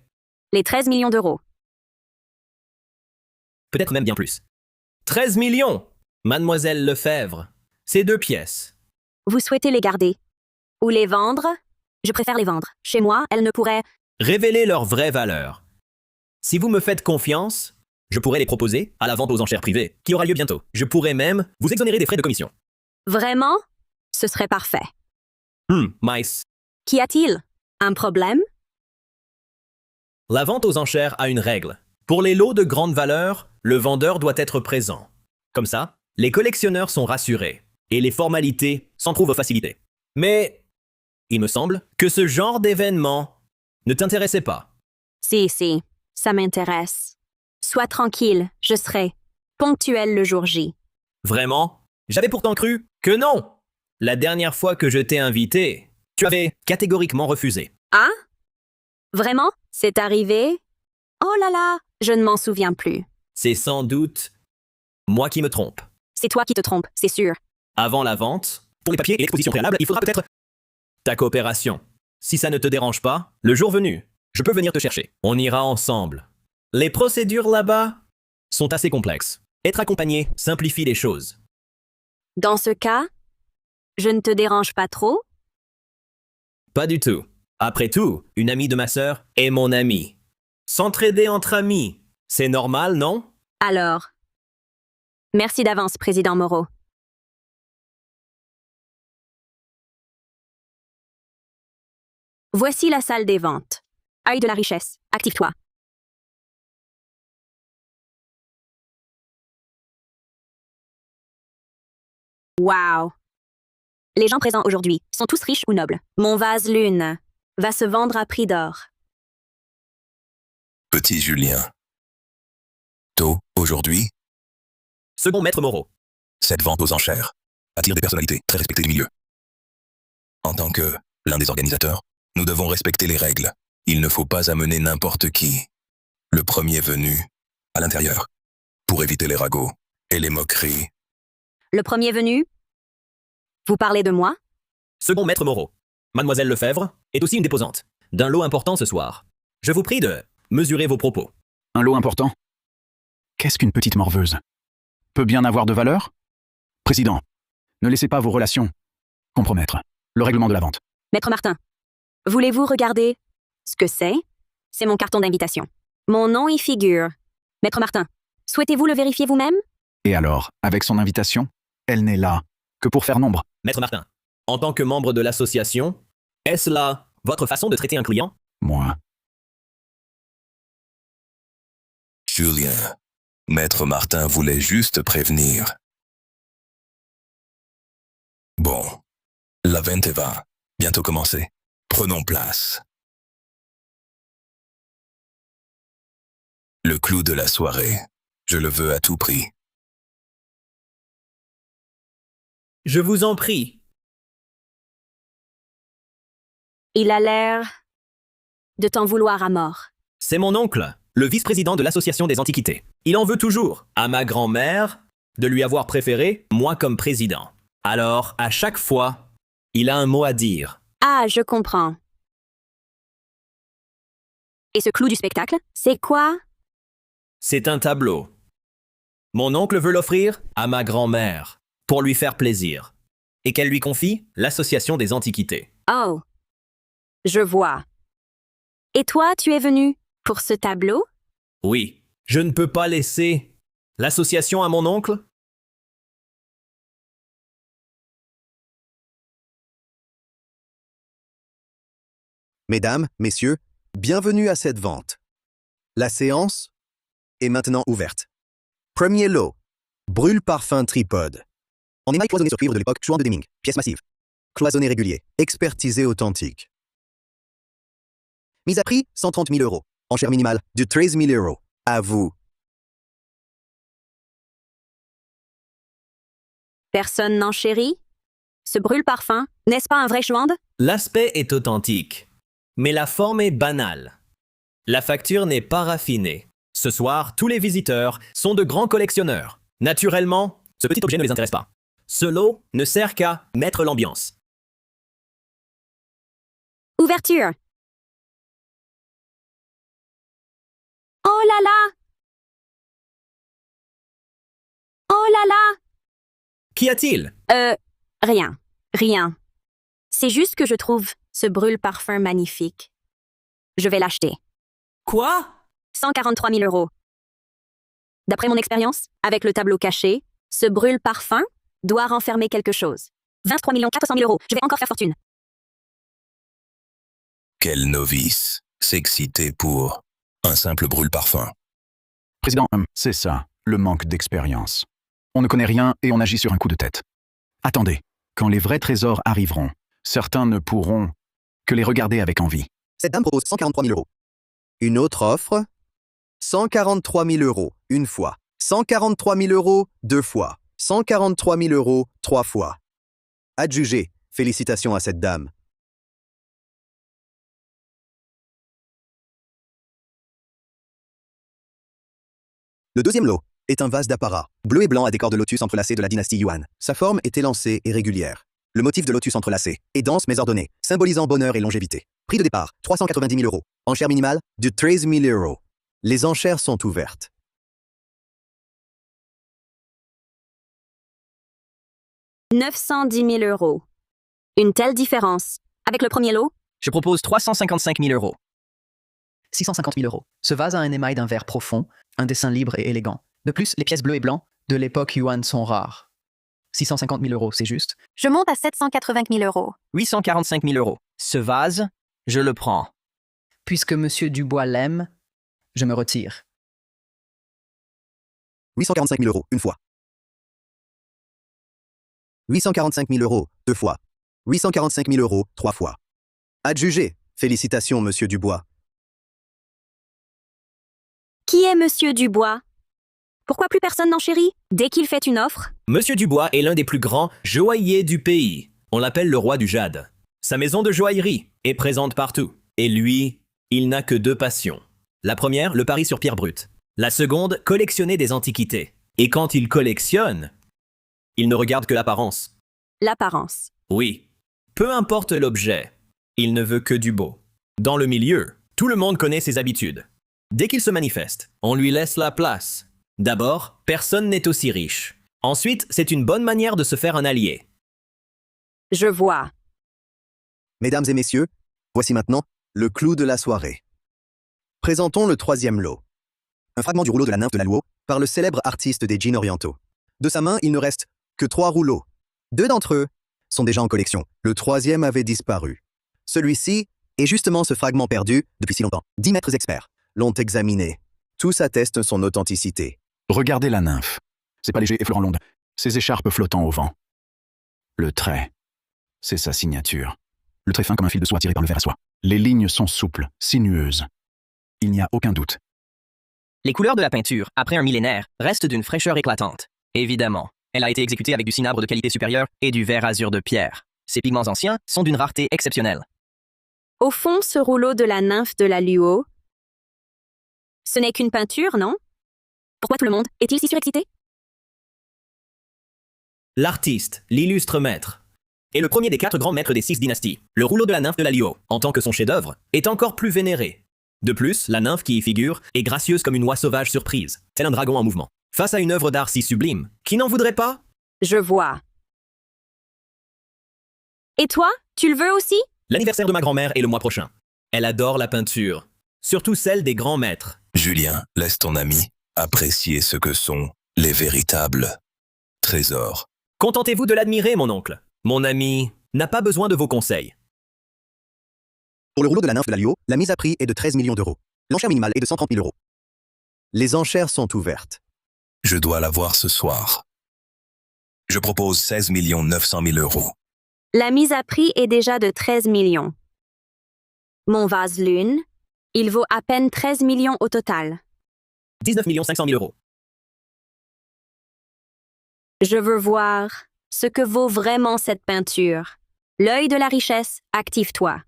Les 13 millions d'euros. peut-être même bien plus. 13 millions! Mademoiselle Lefebvre, ces 2 pièces. Vous souhaitez les garder? Ou les vendre? Je préfère les vendre. Chez moi, elles ne pourraient... Révéler leur vraie valeur. Si vous me faites confiance, je pourrais les proposer à la vente aux enchères privées, qui aura lieu bientôt. Je pourrais même vous exonérer des frais de commission. Vraiment? Ce serait parfait. Mice. Qu'y a-t-il? Un problème? La vente aux enchères a une règle. Pour les lots de grande valeur, le vendeur doit être présent. Comme ça, les collectionneurs sont rassurés et les formalités s'en trouvent facilitées. Mais il me semble que ce genre d'événement ne t'intéressait pas. Si, ça m'intéresse. Sois tranquille, je serai ponctuel le jour J. Vraiment? J'avais pourtant cru que non. La dernière fois que je t'ai invité, tu avais catégoriquement refusé. Ah? Vraiment? C'est arrivé? Oh là là, je ne m'en souviens plus. C'est sans doute moi qui me trompe. C'est toi qui te trompes, c'est sûr. Avant la vente, pour les papiers et l'exposition préalable, il faudra peut-être ta coopération. Si ça ne te dérange pas, le jour venu, je peux venir te chercher. On ira ensemble. Les procédures là-bas sont assez complexes. Être accompagné simplifie les choses. Dans ce cas, je ne te dérange pas trop? Pas du tout. Après tout, une amie de ma sœur est mon amie. S'entraider entre amis, c'est normal, non? Alors, merci d'avance, Président Moreau. Voici la salle des ventes. Œil de la richesse, active-toi. Wow! Les gens présents aujourd'hui sont tous riches ou nobles. Mon vase lune va se vendre à prix d'or. Petit Julien. Tôt, aujourd'hui, Second maître Moreau. cette vente aux enchères attire des personnalités très respectées du milieu. En tant que l'un des organisateurs, nous devons respecter les règles. Il ne faut pas amener n'importe qui, le premier venu, à l'intérieur, pour éviter les ragots et les moqueries. Le premier venu? Vous parlez de moi? Second maître Moreau. Mademoiselle Lefebvre est aussi une déposante d'un lot important ce soir. Je vous prie de mesurer vos propos. Un lot important? Qu'est-ce qu'une petite morveuse? Peut bien avoir de valeur? Président, ne laissez pas vos relations compromettre le règlement de la vente. Maître Martin, voulez-vous regarder ce que c'est? C'est mon carton d'invitation. Mon nom y figure. Maître Martin, souhaitez-vous le vérifier vous-même? Et alors, avec son invitation, elle n'est là que pour faire nombre. Maître Martin, en tant que membre de l'association, est-ce là votre façon de traiter un client? Moi, Julien, Maître Martin voulait juste prévenir. Bon, la vente va bientôt commencer. Prenons place. Le clou de la soirée, je le veux à tout prix. Je vous en prie. Il a l'air de t'en vouloir à mort. C'est mon oncle, le vice-président de l'Association des Antiquités. Il en veut toujours, à ma grand-mère, de lui avoir préféré moi comme président. Alors, à chaque fois, il a un mot à dire. Ah, je comprends. Et ce clou du spectacle, c'est quoi? C'est un tableau. Mon oncle veut l'offrir à ma grand-mère, pour lui faire plaisir. Et qu'elle lui confie l'Association des Antiquités. Oh, je vois. Et toi, tu es venu pour ce tableau? Oui, je ne peux pas laisser l'association à mon oncle. Mesdames, messieurs, bienvenue à cette vente. La séance est maintenant ouverte. Premier lot. Brûle parfum tripode. En émail cloisonné sur cuivre de l'époque, chouan de Deming. Pièce massive. Cloisonné régulier. Expertisé authentique. Mise à prix, 130 000 euros. Enchère minimale, de 13 000 euros. À vous. Personne n'en chérit? Ce brûle-parfum, n'est-ce pas un vrai chouande? L'aspect est authentique, mais la forme est banale. La facture n'est pas raffinée. Ce soir, tous les visiteurs sont de grands collectionneurs. Naturellement, ce petit objet ne les intéresse pas. Ce lot ne sert qu'à mettre l'ambiance. Ouverture. Oh là là! Oh là là! Qu'y a-t-il? Rien. Rien. C'est juste que je trouve ce brûle-parfum magnifique. Je vais l'acheter. Quoi? 143 000 euros. D'après mon expérience, avec le tableau caché, ce brûle-parfum doit renfermer quelque chose. 23 400 000 euros. Je vais encore faire fortune. Quel novice s'exciter pour un simple brûle-parfum. Président, c'est ça, le manque d'expérience. On ne connaît rien et on agit sur un coup de tête. Attendez, quand les vrais trésors arriveront, certains ne pourront que les regarder avec envie. Cette dame propose 143 000 euros. Une autre offre, 143 000 euros, une fois. 143 000 euros, deux fois. 143 000 euros, trois fois. Adjugé. Félicitations à cette dame. Le deuxième lot est un vase d'apparat, bleu et blanc à décor de lotus entrelacé de la dynastie Yuan. Sa forme est élancée et régulière. Le motif de lotus entrelacé est dense mais ordonné, symbolisant bonheur et longévité. Prix de départ, 390 000 euros. Enchère minimale, de 13 000 euros. Les enchères sont ouvertes. « 910 000 euros. Une telle différence. Avec le premier lot, Je propose 355 000 euros. 650 000 euros. Ce vase a un émail d'un vert profond, un dessin libre et élégant. De plus, les pièces bleues et blancs de l'époque Yuan sont rares. 650 000 euros, c'est juste. Je monte à 780 000 euros. 845 000 euros. Ce vase, je le prends. Puisque Monsieur Dubois l'aime, je me retire. 845 000 euros, une fois. 845 000 euros, deux fois. 845 000 euros, trois fois. Adjugé. Félicitations, Monsieur Dubois. qui est Monsieur Dubois? Pourquoi plus personne n'en chérit dès qu'il fait une offre? Monsieur Dubois est l'un des plus grands joailliers du pays. On l'appelle le roi du jade. Sa maison de joaillerie est présente partout. Et lui, il n'a que deux passions. La première, le pari sur pierre brute. La seconde, collectionner des antiquités. Et quand il collectionne, il ne regarde que l'apparence. L'apparence. Oui, peu importe l'objet, il ne veut que du beau. Dans le milieu, tout le monde connaît ses habitudes. Dès qu'il se manifeste, on lui laisse la place. D'abord, personne n'est aussi riche. Ensuite, c'est une bonne manière de se faire un allié. Je vois. Mesdames et messieurs, voici maintenant le clou de la soirée. Présentons le troisième lot. Un fragment du rouleau de la nymphe de la Luo par le célèbre artiste des jeans orientaux. De sa main, il ne reste que 3 rouleaux. 2 d'entre eux sont déjà en collection. Le troisième avait disparu. Celui-ci est justement ce fragment perdu depuis si longtemps. 10 maîtres experts l'ont examiné. Tous attestent son authenticité. Regardez la nymphe. C'est pas léger et fleurant l'onde. Ses écharpes flottant au vent. Le trait. C'est sa signature. Le trait fin comme un fil de soie tiré par le ver à soie. Les lignes sont souples, sinueuses. Il n'y a aucun doute. Les couleurs de la peinture, après un millénaire, restent d'une fraîcheur éclatante. Évidemment. Elle a été exécutée avec du cinabre de qualité supérieure et du verre azur de pierre. Ces pigments anciens sont d'une rareté exceptionnelle. Au fond, ce rouleau de la nymphe de la Luo, ce n'est qu'une peinture, non? Pourquoi tout le monde est-il si surexcité? L'artiste, l'illustre maître, est le premier des 4 grands maîtres des 6 dynasties. Le rouleau de la nymphe de la Luo, en tant que son chef-d'œuvre, est encore plus vénéré. De plus, la nymphe qui y figure est gracieuse comme une oie sauvage surprise, tel un dragon en mouvement. Face à une œuvre d'art si sublime, qui n'en voudrait pas? Je vois. Et toi, tu le veux aussi? L'anniversaire de ma grand-mère est le mois prochain. Elle adore la peinture, surtout celle des grands maîtres. Julien, laisse ton ami apprécier ce que sont les véritables trésors. Contentez-vous de l'admirer, mon oncle. Mon ami n'a pas besoin de vos conseils. Pour le rouleau de la nymphe de la Luo, la mise à prix est de 13 millions d'euros. L'enchère minimale est de 130 000 euros. Les enchères sont ouvertes. Je dois la voir ce soir. Je propose 16 900 000 euros. La mise à prix est déjà de 13 millions. Mon vase lune, il vaut à peine 13 millions au total. 19 500 000 euros. Je veux voir ce que vaut vraiment cette peinture. L'œil de la richesse, active-toi.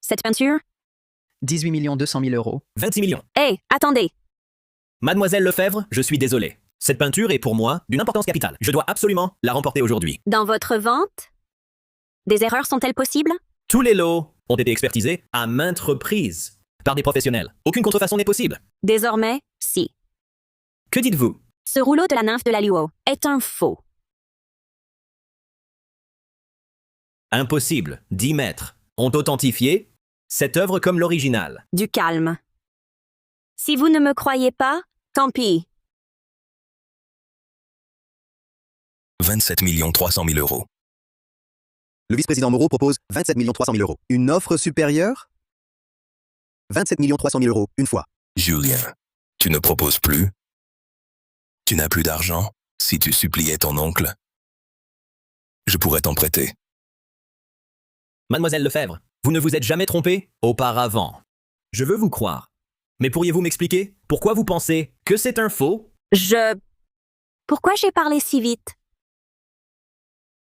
Cette peinture? 18 200 000 euros. 26 millions. Hé, attendez! Mademoiselle Lefebvre, je suis désolé. Cette peinture est pour moi d'une importance capitale. Je dois absolument la remporter aujourd'hui. Dans votre vente, des erreurs sont-elles possibles? Tous les lots ont été expertisés à maintes reprises par des professionnels. Aucune contrefaçon n'est possible. Désormais, si. Que dites-vous? Ce rouleau de la nymphe de la Luo est un faux. Impossible. 10 maîtres ont authentifié cette œuvre comme l'original. Du calme. Si vous ne me croyez pas, tant pis. 27 300 000 euros. Le vice-président Moreau propose 27 300 000 euros. Une offre supérieure? 27 300 000 euros, une fois. Julien, tu ne proposes plus? Tu n'as plus d'argent? Si tu suppliais ton oncle, je pourrais t'en prêter. Mademoiselle Lefebvre, vous ne vous êtes jamais trompée auparavant. Je veux vous croire. Mais pourriez-vous m'expliquer pourquoi vous pensez que c'est un faux? Pourquoi j'ai parlé si vite?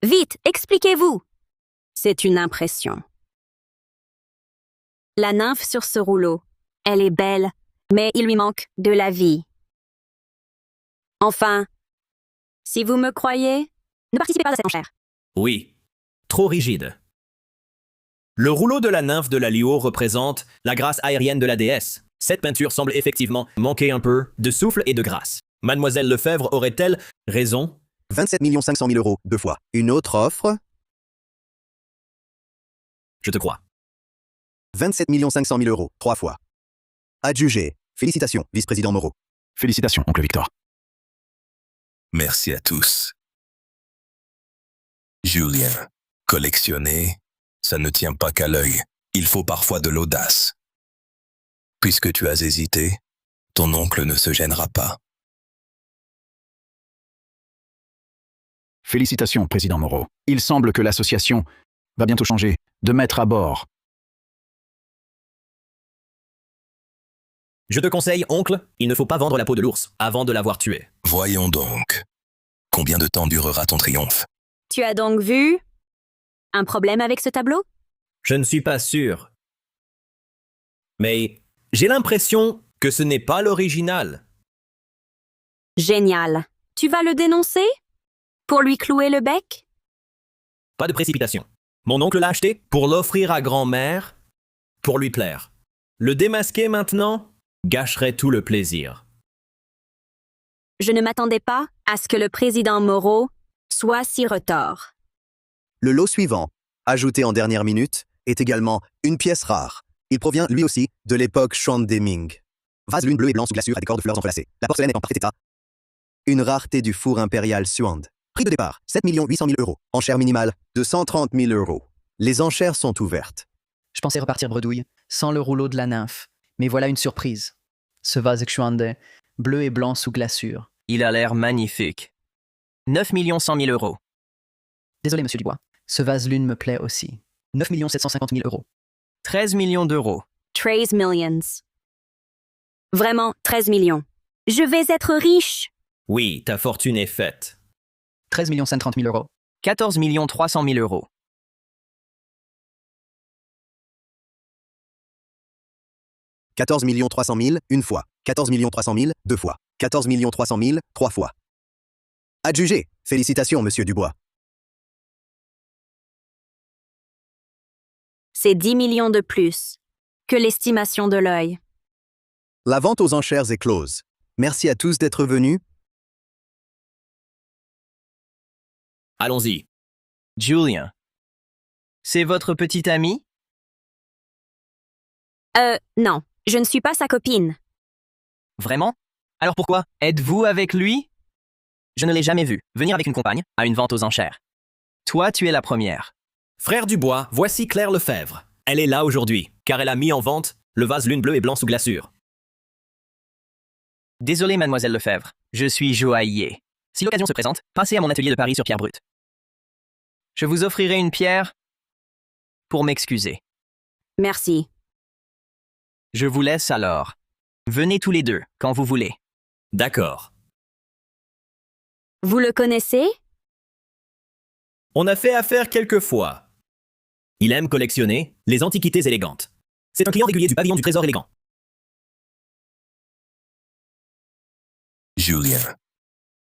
Vite, expliquez-vous! C'est une impression. La nymphe sur ce rouleau, elle est belle, mais il lui manque de la vie. Enfin, si vous me croyez, ne participez pas à cette enchère. Oui, trop rigide. Le rouleau de la nymphe de la Luo représente la grâce aérienne de la déesse. Cette peinture semble effectivement manquer un peu de souffle et de grâce. Mademoiselle Lefebvre aurait-elle raison? 27 500 000 euros, deux fois. Une autre offre? Je te crois. 27 500 000 euros, trois fois. Adjugé. Félicitations, vice-président Moreau. Félicitations, oncle Victor. Merci à tous. Julien, collectionner, ça ne tient pas qu'à l'œil. Il faut parfois de l'audace. Puisque tu as hésité, ton oncle ne se gênera pas. Félicitations, président Moreau. Il semble que l'association va bientôt changer de maître à bord. Je te conseille, oncle, il ne faut pas vendre la peau de l'ours avant de l'avoir tué. Voyons donc. Combien de temps durera ton triomphe? Tu as donc vu un problème avec ce tableau? Je ne suis pas sûr. Mais j'ai l'impression que ce n'est pas l'original. Génial. Tu vas le dénoncer? Pour lui clouer le bec? Pas de précipitation. Mon oncle l'a acheté pour l'offrir à grand-mère, pour lui plaire. Le démasquer maintenant gâcherait tout le plaisir. Je ne m'attendais pas à ce que le président Moreau soit si retors. Le lot suivant, ajouté en dernière minute, est également une pièce rare. Il provient lui aussi de l'époque Xuan de Ming. Vase lune bleu et blanc sous glaçure à décor de fleurs entrelacées. La porcelaine est en parfait état. Une rareté du four impérial Xuan. Prix de départ, 7 800 000 euros. Enchère minimale, de 130 000 euros. Les enchères sont ouvertes. Je pensais repartir bredouille, sans le rouleau de la nymphe. Mais voilà une surprise. Ce vase Xuande, bleu et blanc sous glaçure. Il a l'air magnifique. 9 100 000 euros. Désolé, monsieur Dubois. Ce vase lune me plaît aussi. 9 750 000 euros. 13 millions d'euros. 13 millions. Vraiment, 13 millions. Je vais être riche. Oui, ta fortune est faite. 13 130 000 euros. 14 300 000 euros. 14 300 000, une fois. 14 300 000, deux fois. 14 300 000, trois fois. Adjugé. Félicitations, monsieur Dubois. C'est 10 millions de plus que l'estimation de l'œil. La vente aux enchères est close. Merci à tous d'être venus. Allons-y. Julien. C'est votre petit ami? Non, je ne suis pas sa copine. Vraiment? Alors pourquoi? Êtes-vous avec lui? Je ne l'ai jamais vu venir avec une compagne à une vente aux enchères. Toi, tu es la première. Frère Dubois, voici Claire Lefebvre. Elle est là aujourd'hui, car elle a mis en vente le vase lune bleue et blanc sous glaçure. Désolé, mademoiselle Lefebvre. Je suis joaillier. Si l'occasion se présente, passez à mon atelier de Paris sur pierre brute. Je vous offrirai une pierre pour m'excuser. Merci. Je vous laisse alors. Venez tous les deux, quand vous voulez. D'accord. Vous le connaissez? On a fait affaire quelques fois. Il aime collectionner les antiquités élégantes. C'est un client régulier du pavillon du trésor élégant. Julien.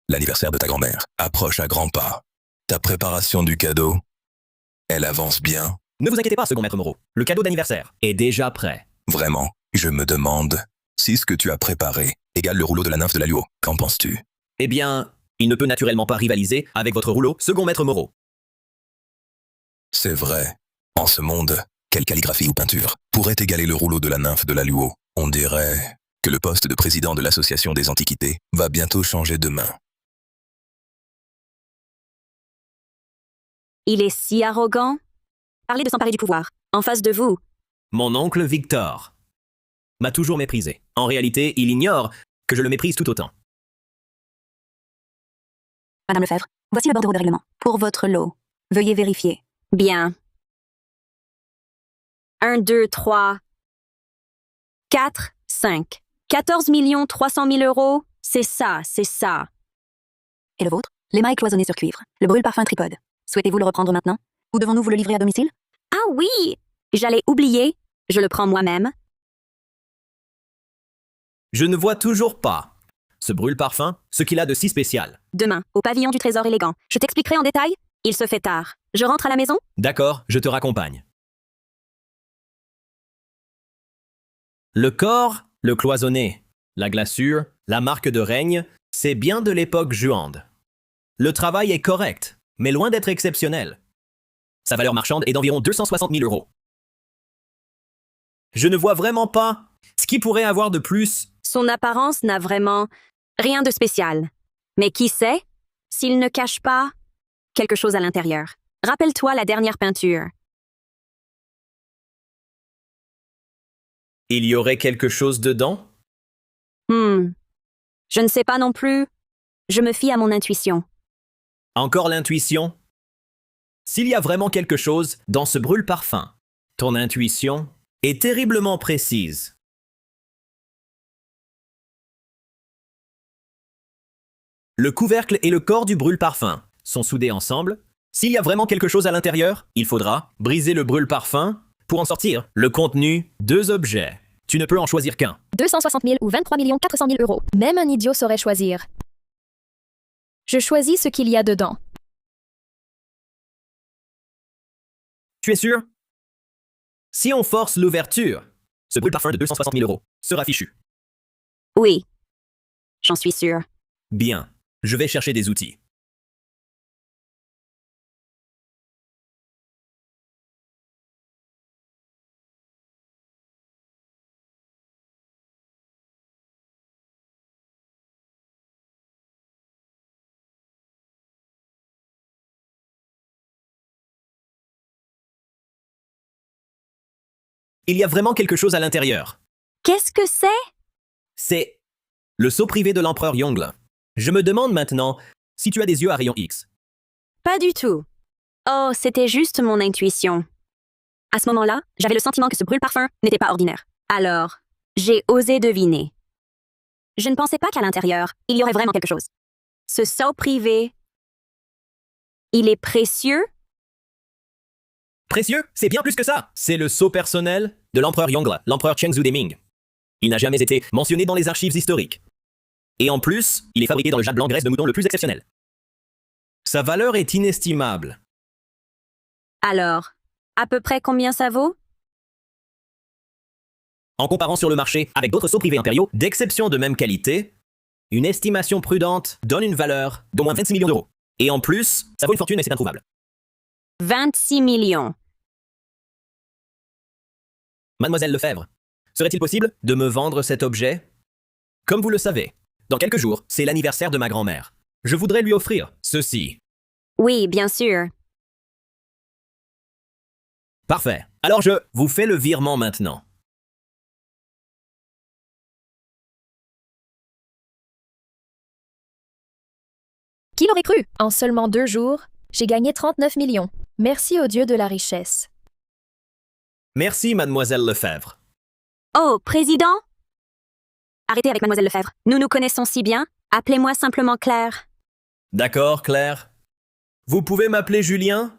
L'anniversaire de ta grand-mère approche à grands pas. Ta préparation du cadeau, elle avance bien. Ne vous inquiétez pas, second maître Moreau. Le cadeau d'anniversaire est déjà prêt. Vraiment, je me demande si ce que tu as préparé égale le rouleau de la nymphe de la Luo. Qu'en penses-tu? Eh bien, il ne peut naturellement pas rivaliser avec votre rouleau, second maître Moreau. C'est vrai. En ce monde, quelle calligraphie ou peinture pourrait égaler le rouleau de la nymphe de la Luo? On dirait que le poste de président de l'Association des Antiquités va bientôt changer de main. Il est si arrogant. Parlez de s'emparer du pouvoir. En face de vous. Mon oncle Victor m'a toujours méprisé. En réalité, il ignore que je le méprise tout autant. Madame Lefebvre, voici le bordereau de règlement. Pour votre lot. Veuillez vérifier. Bien. 1, 2, 3, 4, 5. 14 300 000 euros. C'est ça, c'est ça. Et le vôtre? L'émail cloisonné sur cuivre. Le brûle-parfum tripode. Souhaitez-vous le reprendre maintenant? Ou devons-nous vous le livrer à domicile? Ah oui! J'allais oublier. Je le prends moi-même. Je ne vois toujours pas ce brûle-parfum, ce qu'il a de si spécial. Demain, au pavillon du trésor élégant. Je t'expliquerai en détail. Il se fait tard. Je rentre à la maison? D'accord, je te raccompagne. Le corps, le cloisonné, la glaçure, la marque de règne, c'est bien de l'époque Juande. Le travail est correct, mais loin d'être exceptionnel. Sa valeur marchande est d'environ 260 000 euros. Je ne vois vraiment pas ce qui pourrait avoir de plus. Son apparence n'a vraiment rien de spécial. Mais qui sait s'il ne cache pas quelque chose à l'intérieur. Rappelle-toi la dernière peinture. Il y aurait quelque chose dedans? Je ne sais pas non plus. Je me fie à mon intuition. Encore l'intuition? S'il y a vraiment quelque chose dans ce brûle-parfum, ton intuition est terriblement précise. Le couvercle et le corps du brûle-parfum sont soudés ensemble. S'il y a vraiment quelque chose à l'intérieur, il faudra briser le brûle-parfum pour en sortir le contenu, 2 objets. Tu ne peux en choisir qu'un. 260 000 ou 23 400 000 euros. Même un idiot saurait choisir. Je choisis ce qu'il y a dedans. Tu es sûr? Si on force l'ouverture, ce brûle-parfum de 260 000 euros sera fichu. Oui. J'en suis sûre. Bien, je vais chercher des outils. Il y a vraiment quelque chose à l'intérieur. Qu'est-ce que c'est? C'est le sceau privé de l'empereur Yongle. Je me demande maintenant si tu as des yeux à rayon X. Pas du tout. Oh, c'était juste mon intuition. À ce moment-là, j'avais le sentiment que ce brûle-parfum n'était pas ordinaire. Alors, j'ai osé deviner. Je ne pensais pas qu'à l'intérieur, il y aurait vraiment quelque chose. Ce seau privé, il est précieux? Précieux? C'est bien plus que ça. C'est le sceau personnel de l'empereur Yongle, l'empereur Chengzu des Ming. Il n'a jamais été mentionné dans les archives historiques. Et en plus, il est fabriqué dans le jade blanc graisse de mouton le plus exceptionnel. Sa valeur est inestimable. Alors, à peu près combien ça vaut? En comparant sur le marché avec d'autres sceaux privés impériaux d'exception de même qualité, une estimation prudente donne une valeur d'au moins 26 millions d'euros. Et en plus, ça vaut une fortune et c'est introuvable. 26 millions. Mademoiselle Lefebvre, serait-il possible de me vendre cet objet? Comme vous le savez, dans quelques jours, c'est l'anniversaire de ma grand-mère. Je voudrais lui offrir ceci. Oui, bien sûr. Parfait. Alors je vous fais le virement maintenant. Qui l'aurait cru? En seulement 2 jours, j'ai gagné 39 millions. Merci au Dieu de la richesse. Merci, mademoiselle Lefebvre. Oh, président? Arrêtez avec mademoiselle Lefebvre. Nous nous connaissons si bien. Appelez-moi simplement Claire. D'accord, Claire. Vous pouvez m'appeler Julien?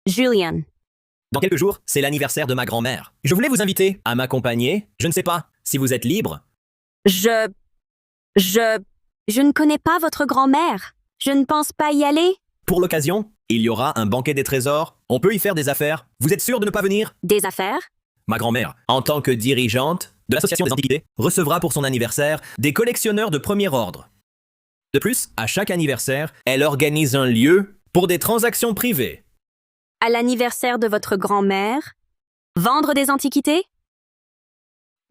Julian. Dans quelques jours, c'est l'anniversaire de ma grand-mère. Je voulais vous inviter à m'accompagner. Je ne sais pas si vous êtes libre. Je ne connais pas votre grand-mère. Je ne pense pas y aller. Pour l'occasion, il y aura un banquet des trésors. On peut y faire des affaires. Vous êtes sûr de ne pas venir? Des affaires? Ma grand-mère, en tant que dirigeante de l'Association des Antiquités, recevra pour son anniversaire des collectionneurs de premier ordre. De plus, à chaque anniversaire, elle organise un lieu pour des transactions privées. À l'anniversaire de votre grand-mère? Vendre des antiquités?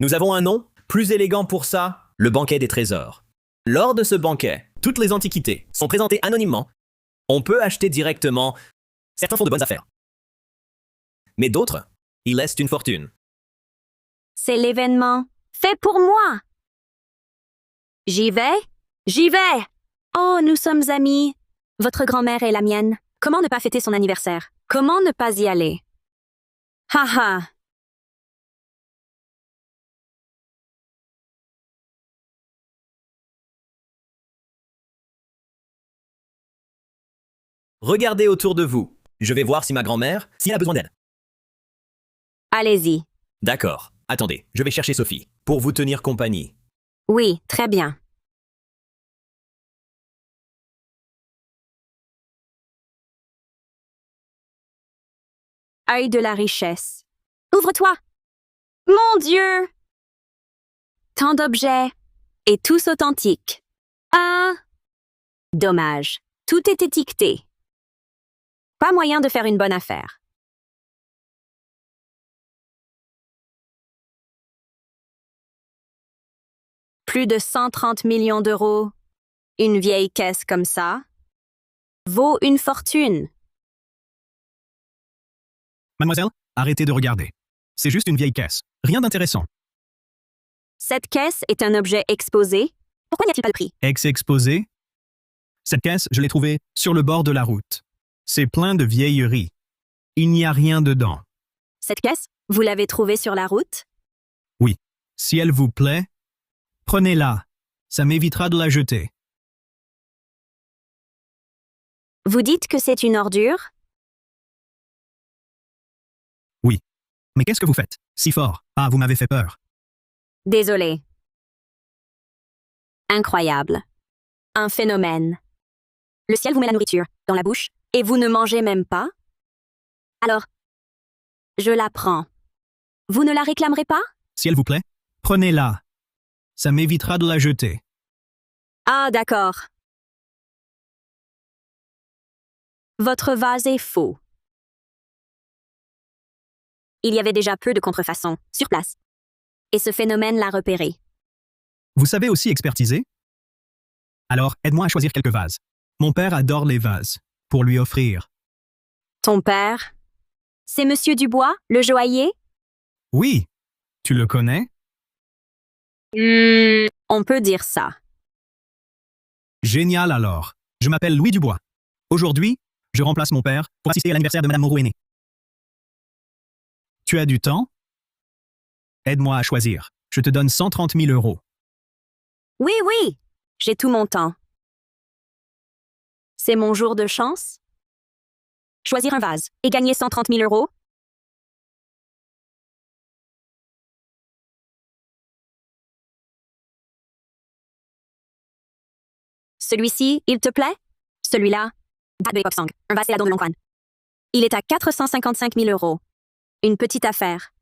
Nous avons un nom plus élégant pour ça, le banquet des trésors. Lors de ce banquet, toutes les antiquités sont présentées anonymement. On peut acheter directement. Certains font de bonnes affaires. Mais d'autres, ils laissent une fortune. C'est l'événement fait pour moi. J'y vais? J'y vais! Oh, nous sommes amis. Votre grand-mère est la mienne. Comment ne pas fêter son anniversaire? Comment ne pas y aller? Haha! Regardez autour de vous. Je vais voir si ma grand-mère, si elle a besoin d'aide. Allez-y. D'accord. Attendez, je vais chercher Sophie pour vous tenir compagnie. Oui, très bien. Œil de la richesse. Ouvre-toi! Mon Dieu! Tant d'objets, et tous authentiques. Ah! Dommage, tout est étiqueté. Pas moyen de faire une bonne affaire. Plus de 130 millions d'euros. Une vieille caisse comme ça vaut une fortune. Mademoiselle, arrêtez de regarder. C'est juste une vieille caisse. Rien d'intéressant. Cette caisse est un objet exposé. Pourquoi n'y a-t-il pas de prix? Ex-exposé? Cette caisse, je l'ai trouvée sur le bord de la route. C'est plein de vieilleries. Il n'y a rien dedans. Cette caisse, vous l'avez trouvée sur la route? Oui. Si elle vous plaît, prenez-la. Ça m'évitera de la jeter. Vous dites que c'est une ordure? Oui. Mais qu'est-ce que vous faites? Si fort. Ah, vous m'avez fait peur. Désolé. Incroyable. Un phénomène. Le ciel vous met la nourriture dans la bouche et vous ne mangez même pas? Alors, je la prends. Vous ne la réclamerez pas? Si elle vous plaît, prenez-la. Ça m'évitera de la jeter. Ah, d'accord. Votre vase est faux. Il y avait déjà peu de contrefaçons sur place. Et ce phénomène l'a repéré. Vous savez aussi expertiser? Alors, aide-moi à choisir quelques vases. Mon père adore les vases. Pour lui offrir. Ton père? C'est Monsieur Dubois, le joaillier? Oui. Tu le connais? On peut dire ça. Génial alors. Je m'appelle Louis Dubois. Aujourd'hui, je remplace mon père pour assister à l'anniversaire de Madame Moreau aînée. Tu as du temps? Aide-moi à choisir. Je te donne 130 000 euros. Oui, oui, j'ai tout mon temps. C'est mon jour de chance? Choisir un vase et gagner 130 000 euros? Celui-ci, il te plaît? Celui-là? Date de l'époque Song, un vase Céladon de Longquan. Il est à 455 000 euros. Une petite affaire.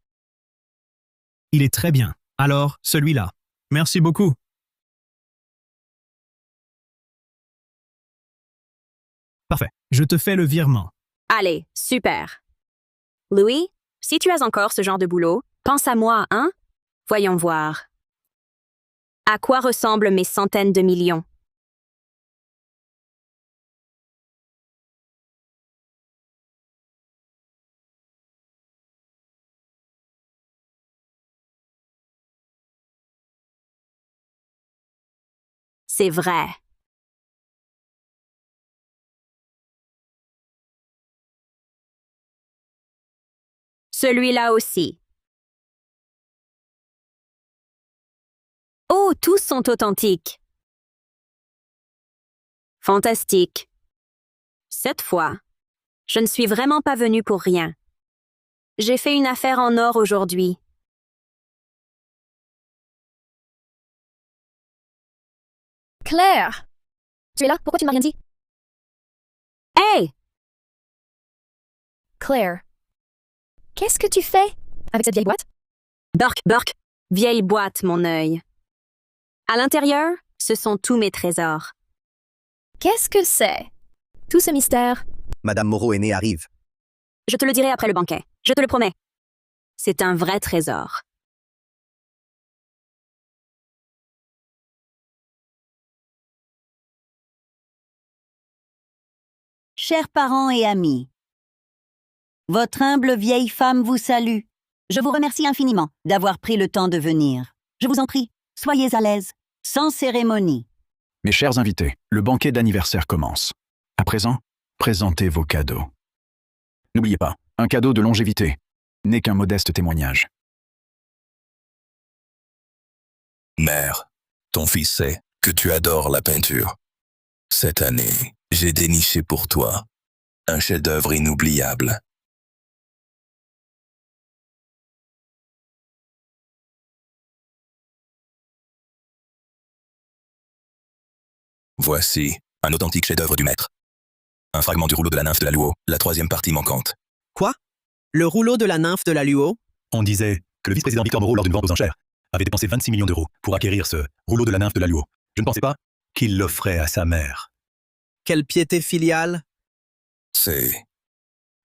Il est très bien. Alors, celui-là. Merci beaucoup. Parfait. Je te fais le virement. Allez, super. Louis, si tu as encore ce genre de boulot, pense à moi, hein? Voyons voir. À quoi ressemblent mes centaines de millions? C'est vrai. Celui-là aussi. Oh, tous sont authentiques. Fantastique. Cette fois, je ne suis vraiment pas venue pour rien. J'ai fait une affaire en or aujourd'hui. Claire! Tu es là? Pourquoi tu ne m'as rien dit? Hey! Claire. Qu'est-ce que tu fais avec cette vieille boîte? Burk, vieille boîte, mon œil. À l'intérieur, ce sont tous mes trésors. Qu'est-ce que c'est? Tout ce mystère. Madame Moreau aînée arrive. Je te le dirai après le banquet. Je te le promets. C'est un vrai trésor. Chers parents et amis, votre humble vieille femme vous salue. Je vous remercie infiniment d'avoir pris le temps de venir. Je vous en prie, soyez à l'aise, sans cérémonie. Mes chers invités, le banquet d'anniversaire commence. À présent, présentez vos cadeaux. N'oubliez pas, un cadeau de longévité n'est qu'un modeste témoignage. Mère, ton fils sait que tu adores la peinture. Cette année, j'ai déniché pour toi un chef-d'œuvre inoubliable. Voici un authentique chef-d'œuvre du maître. Un fragment du rouleau de la nymphe de la Luo, la troisième partie manquante. Quoi? Le rouleau de la nymphe de la Luo? On disait que le vice-président Victor Moreau, lors d'une vente aux enchères, avait dépensé 26 millions d'euros pour acquérir ce rouleau de la nymphe de la Luo. Je ne pensais pas qu'il l'offrait à sa mère. Quelle piété filiale! C'est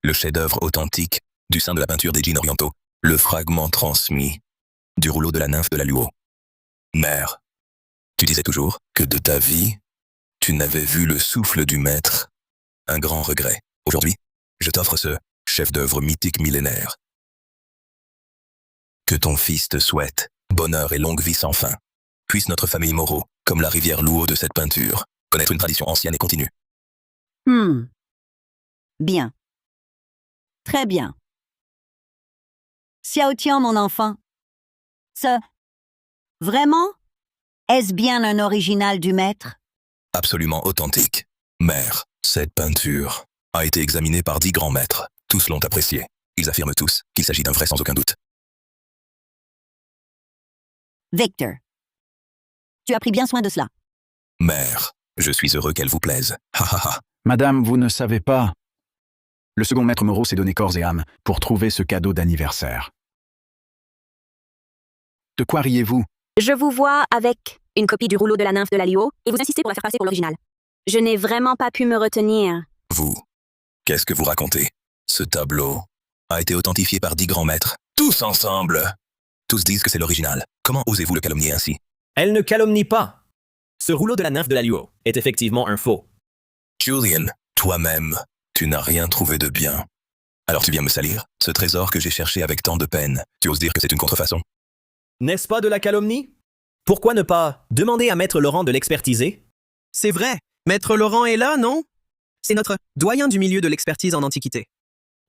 le chef-d'œuvre authentique du sein de la peinture des djinns orientaux, le fragment transmis du rouleau de la nymphe de la Luo. Mère, tu disais toujours que de ta vie, tu n'avais vu le souffle du maître. Un grand regret. Aujourd'hui, je t'offre ce chef-d'œuvre mythique millénaire. Que ton fils te souhaite bonheur et longue vie sans fin. Puisse notre famille Moreau, comme la rivière Luo de cette peinture, connaître une tradition ancienne et continue. Bien. Très bien. Xiao Tian, mon enfant. Vraiment? Est-ce bien un original du maître? Absolument authentique. Mère, cette peinture a été examinée par 10 grands maîtres. Tous l'ont appréciée. Ils affirment tous qu'il s'agit d'un vrai sans aucun doute. Victor. Tu as pris bien soin de cela. Mère, je suis heureux qu'elle vous plaise. Ha ha ha. Madame, vous ne savez pas. Le second maître Moreau s'est donné corps et âme pour trouver ce cadeau d'anniversaire. De quoi riez-vous? Je vous vois avec une copie du rouleau de la nymphe de la Luo et vous insistez pour la faire passer pour l'original. Je n'ai vraiment pas pu me retenir. Vous, qu'est-ce que vous racontez? Ce tableau a été authentifié par 10 grands maîtres. Tous ensemble. Tous disent que c'est l'original. Comment osez-vous le calomnier ainsi? Elle ne calomnie pas. Ce rouleau de la nymphe de la Luo est effectivement un faux. Julian, toi-même, tu n'as rien trouvé de bien. Alors tu viens me salir? Ce trésor que j'ai cherché avec tant de peine, tu oses dire que c'est une contrefaçon? N'est-ce pas de la calomnie? Pourquoi ne pas demander à Maître Laurent de l'expertiser? C'est vrai, Maître Laurent est là, non? C'est notre doyen du milieu de l'expertise en antiquité.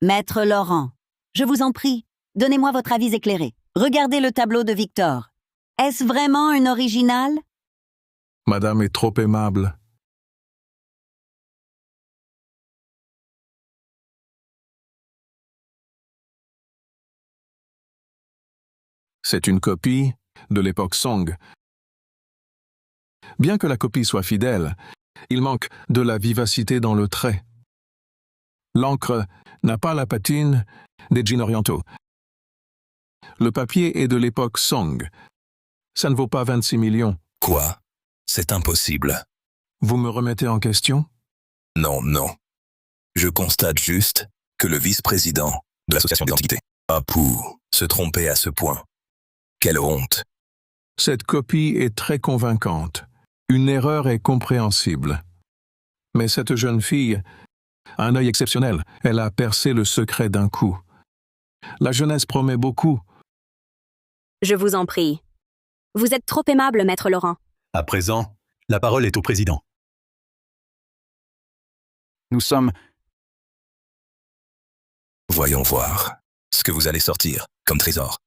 Maître Laurent, je vous en prie, donnez-moi votre avis éclairé. Regardez le tableau de Victor. Est-ce vraiment un original? Madame est trop aimable. C'est une copie de l'époque Song. Bien que la copie soit fidèle, il manque de la vivacité dans le trait. L'encre n'a pas la patine des jeans orientaux. Le papier est de l'époque Song. Ça ne vaut pas 26 millions. Quoi? C'est impossible. Vous me remettez en question? Non, non. Je constate juste que le vice-président de l'Association des Antiquités a pu se tromper à ce point. Quelle honte! Cette copie est très convaincante. Une erreur est compréhensible. Mais cette jeune fille a un œil exceptionnel. Elle a percé le secret d'un coup. La jeunesse promet beaucoup. Je vous en prie. Vous êtes trop aimable, Maître Laurent. À présent, la parole est au président. Nous sommes... Voyons voir ce que vous allez sortir comme trésor.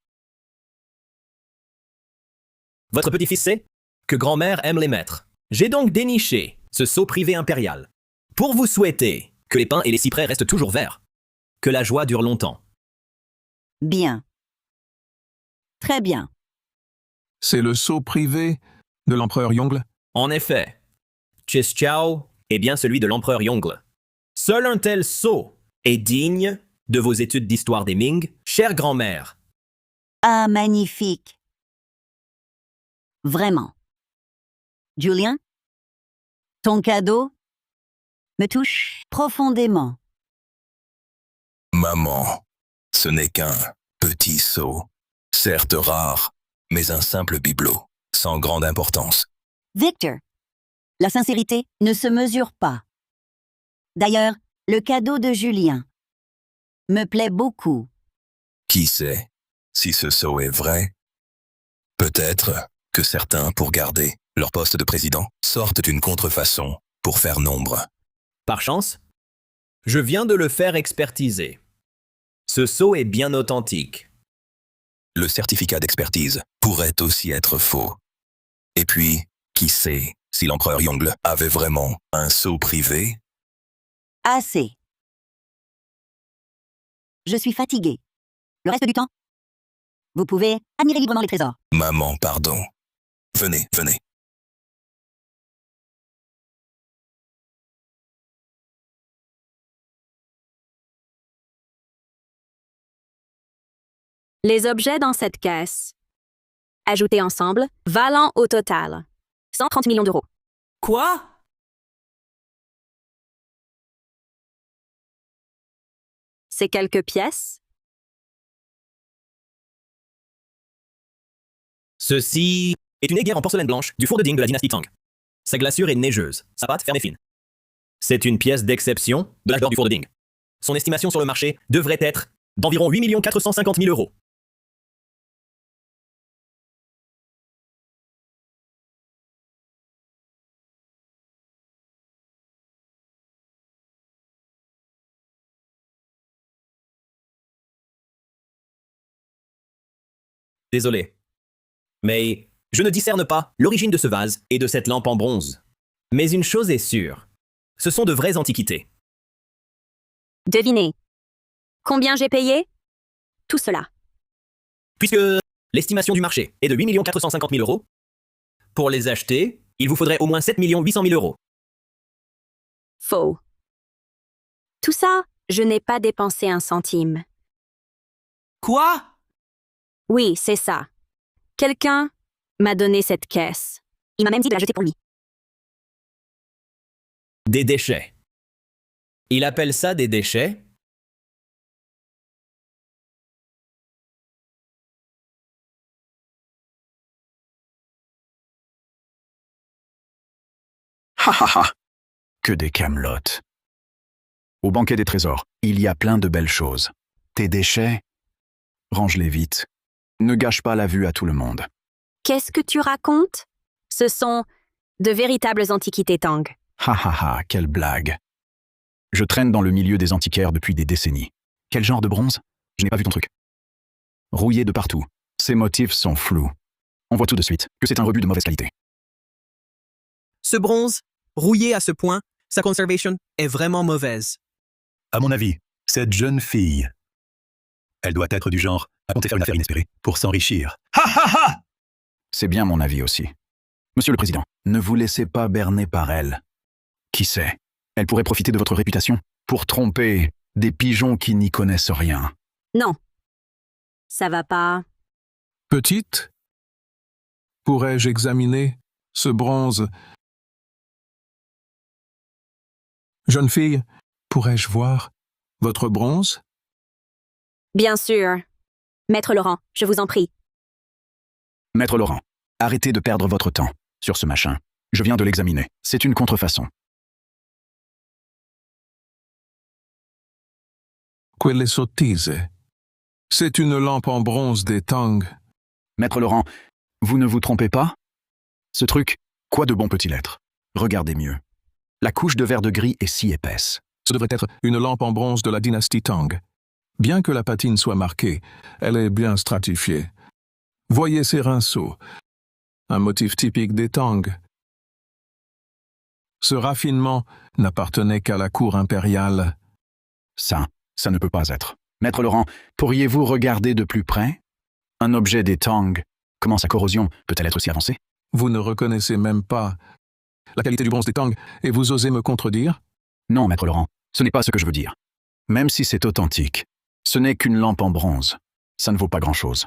Votre petit-fils sait que grand-mère aime les maîtres. J'ai donc déniché ce sceau privé impérial pour vous souhaiter que les pins et les cyprès restent toujours verts, que la joie dure longtemps. Bien. Très bien. C'est le sceau privé de l'empereur Yongle? En effet, Chiao est bien celui de l'empereur Yongle. Seul un tel sceau est digne de vos études d'histoire des Ming, chère grand-mère. Ah, magnifique. Vraiment. Julien, ton cadeau me touche profondément. Maman, ce n'est qu'un petit sceau, certes rare, mais un simple bibelot, sans grande importance. Victor, la sincérité ne se mesure pas. D'ailleurs, le cadeau de Julien me plaît beaucoup. Qui sait si ce sceau est vrai? Peut-être que certains, pour garder leur poste de président, sortent une contrefaçon pour faire nombre. Par chance, je viens de le faire expertiser. Ce sceau est bien authentique. Le certificat d'expertise pourrait aussi être faux. Et puis, qui sait si l'empereur Yongle avait vraiment un sceau privé? Assez. Je suis fatiguée. Le reste du temps, vous pouvez admirer librement les trésors. Maman, pardon. Venez, venez. Les objets dans cette caisse, ajoutés ensemble, valant au total 130 millions d'euros. Quoi? Ces quelques pièces, Ceci est une aiguille en porcelaine blanche du four de Ding de la dynastie Tang. Sa glaçure est neigeuse, sa pâte ferme et fine. C'est une pièce d'exception de l'âge d'or du four de Ding. Son estimation sur le marché devrait être d'environ 8 450 000 euros. Désolé. Mais je ne discerne pas l'origine de ce vase et de cette lampe en bronze. Mais une chose est sûre, ce sont de vraies antiquités. devinez. Combien j'ai payé? Tout cela. Puisque l'estimation du marché est de 8 450 000 euros, pour les acheter, il vous faudrait au moins 7 800 000 euros. Faux. Tout ça, je n'ai pas dépensé un centime. Quoi? Oui, c'est ça. Quelqu'un m'a donné cette caisse. Il m'a même dit de la jeter pour lui. Des déchets. Il appelle ça des déchets? Ha ha ha! Que des camelotes. Au banquet des trésors, il y a plein de belles choses. Tes déchets, range-les vite. Ne gâche pas la vue à tout le monde. Qu'est-ce que tu racontes? Ce sont de véritables antiquités Tang. Ha ha ha, quelle blague. Je traîne dans le milieu des antiquaires depuis des décennies. Quel genre de bronze? Je n'ai pas vu ton truc. Rouillé de partout. Ces motifs sont flous. On voit tout de suite que c'est un rebut de mauvaise qualité. Ce bronze, rouillé à ce point, sa conservation est vraiment mauvaise. À mon avis, cette jeune fille, elle doit être du genre à compter faire une affaire inespérée pour s'enrichir. Ha ha ha! C'est bien mon avis aussi. Monsieur le Président, ne vous laissez pas berner par elle. Qui sait? Elle pourrait profiter de votre réputation pour tromper des pigeons qui n'y connaissent rien. Non. Ça va pas. Petite, pourrais-je examiner ce bronze? Jeune fille, pourrais-je voir votre bronze? Bien sûr. Maître Laurent, je vous en prie. Maître Laurent, arrêtez de perdre votre temps sur ce machin. Je viens de l'examiner. C'est une contrefaçon. Quelle sottise. C'est une lampe en bronze des Tang. Maître Laurent, vous ne vous trompez pas? Ce truc, quoi de bon peut-il être? Regardez mieux. La couche de verre de gris est si épaisse. Ce devrait être une lampe en bronze de la dynastie Tang. Bien que la patine soit marquée, elle est bien stratifiée. Voyez ces rinceaux, un motif typique des Tang. Ce raffinement n'appartenait qu'à la cour impériale. Ça ne peut pas être. Maître Laurent, pourriez-vous regarder de plus près? Un objet des Tang, comment sa corrosion peut-elle être si avancée? Vous ne reconnaissez même pas la qualité du bronze des Tang et vous osez me contredire? Non, Maître Laurent, ce n'est pas ce que je veux dire. Même si c'est authentique, ce n'est qu'une lampe en bronze. Ça ne vaut pas grand-chose.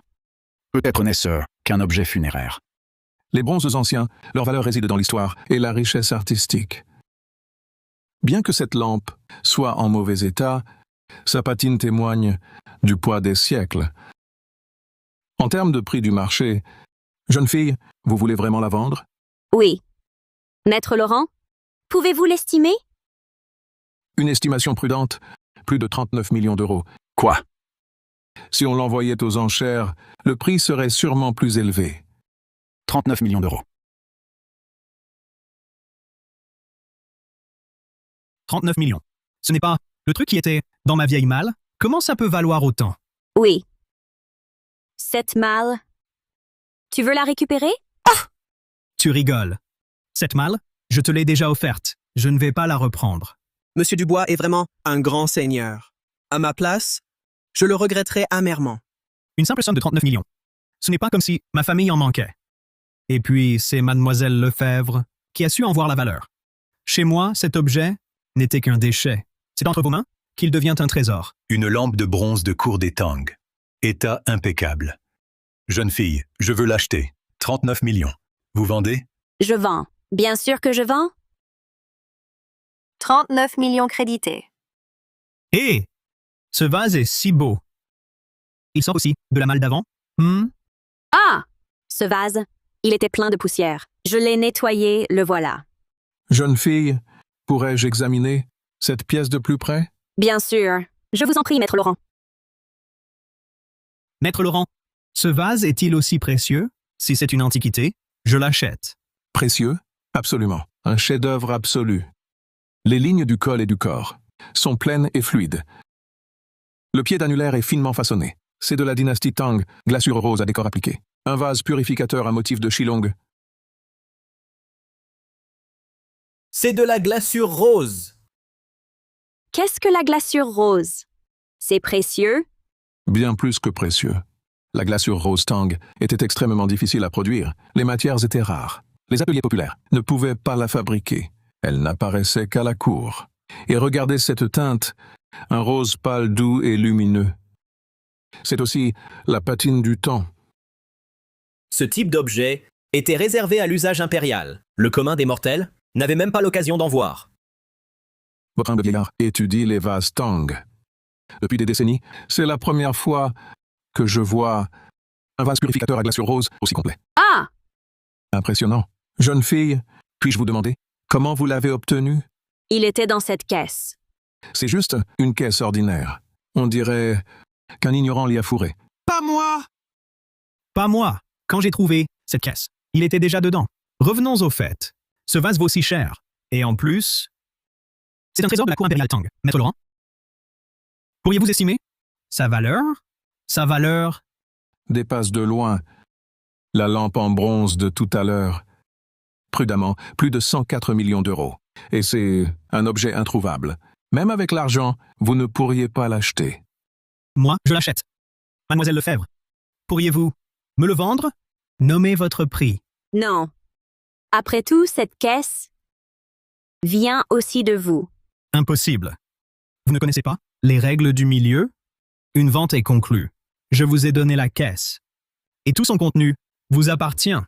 Peut-être n'est-ce qu'un objet funéraire. Les bronzes anciens, leur valeur réside dans l'histoire et la richesse artistique. Bien que cette lampe soit en mauvais état, sa patine témoigne du poids des siècles. En termes de prix du marché, jeune fille, vous voulez vraiment la vendre? Oui. Maître Laurent, pouvez-vous l'estimer? Une estimation prudente, plus de 39 millions d'euros. Quoi? Si on l'envoyait aux enchères, le prix serait sûrement plus élevé. 39 millions d'euros. 39 millions. Ce n'est pas le truc qui était dans ma vieille malle? Comment ça peut valoir autant? Oui. Cette malle. Tu veux la récupérer? Ah! Tu rigoles. Cette malle, je te l'ai déjà offerte. Je ne vais pas la reprendre. Monsieur Dubois est vraiment un grand seigneur. À ma place, je le regretterais amèrement. Une simple somme de 39 millions. Ce n'est pas comme si ma famille en manquait. Et puis, c'est mademoiselle Lefebvre qui a su en voir la valeur. Chez moi, cet objet n'était qu'un déchet. C'est entre vos mains qu'il devient un trésor. Une lampe de bronze de cour des Tang. État impeccable. Jeune fille, je veux l'acheter. 39 millions. Vous vendez? Je vends. Bien sûr que je vends. 39 millions crédités. Hé! Ce vase est si beau. Il sort aussi de la malle d'avant? Ah! Ce vase, il était plein de poussière. Je l'ai nettoyé, le voilà. Jeune fille, pourrais-je examiner cette pièce de plus près? Bien sûr. Je vous en prie, Maître Laurent. Maître Laurent, ce vase est-il aussi précieux? Si c'est une antiquité, je l'achète. Précieux? Absolument. Un chef-d'œuvre absolu. Les lignes du col et du corps sont pleines et fluides. Le pied d'annulaire est finement façonné. C'est de la dynastie Tang, glaçure rose à décor appliqué. Un vase purificateur à motif de Shillong. C'est de la glaçure rose. Qu'est-ce que la glaçure rose? C'est précieux? Bien plus que précieux. La glaçure rose Tang était extrêmement difficile à produire. Les matières étaient rares. Les ateliers populaires ne pouvaient pas la fabriquer. Elle n'apparaissait qu'à la cour. Et regardez cette teinte, un rose pâle doux et lumineux. C'est aussi la patine du temps. Ce type d'objet était réservé à l'usage impérial. Le commun des mortels n'avait même pas l'occasion d'en voir. Votre humble vieillard étudie les vases Tang. Depuis des décennies, c'est la première fois que je vois un vase purificateur à glaçure rose aussi complet. Ah! Impressionnant. Jeune fille, puis-je vous demander comment vous l'avez obtenu? Il était dans cette caisse. C'est juste une caisse ordinaire. On dirait qu'un ignorant l'y a fourré. Pas moi! Pas moi! Quand j'ai trouvé cette caisse, il était déjà dedans. Revenons au fait. Ce vase vaut si cher. Et en plus, c'est un trésor de la cour impériale Tang. Maître Laurent? Pourriez-vous estimer sa valeur? Sa valeur dépasse de loin la lampe en bronze de tout à l'heure. prudemment, plus de 104 millions d'euros. Et c'est un objet introuvable. Même avec l'argent, vous ne pourriez pas l'acheter. Moi, je l'achète. Mademoiselle Lefebvre, pourriez-vous me le vendre? Nommez votre prix. Non. Après tout, cette caisse vient aussi de vous. Impossible. Vous ne connaissez pas les règles du milieu? Une vente est conclue. Je vous ai donné la caisse. Et tout son contenu vous appartient.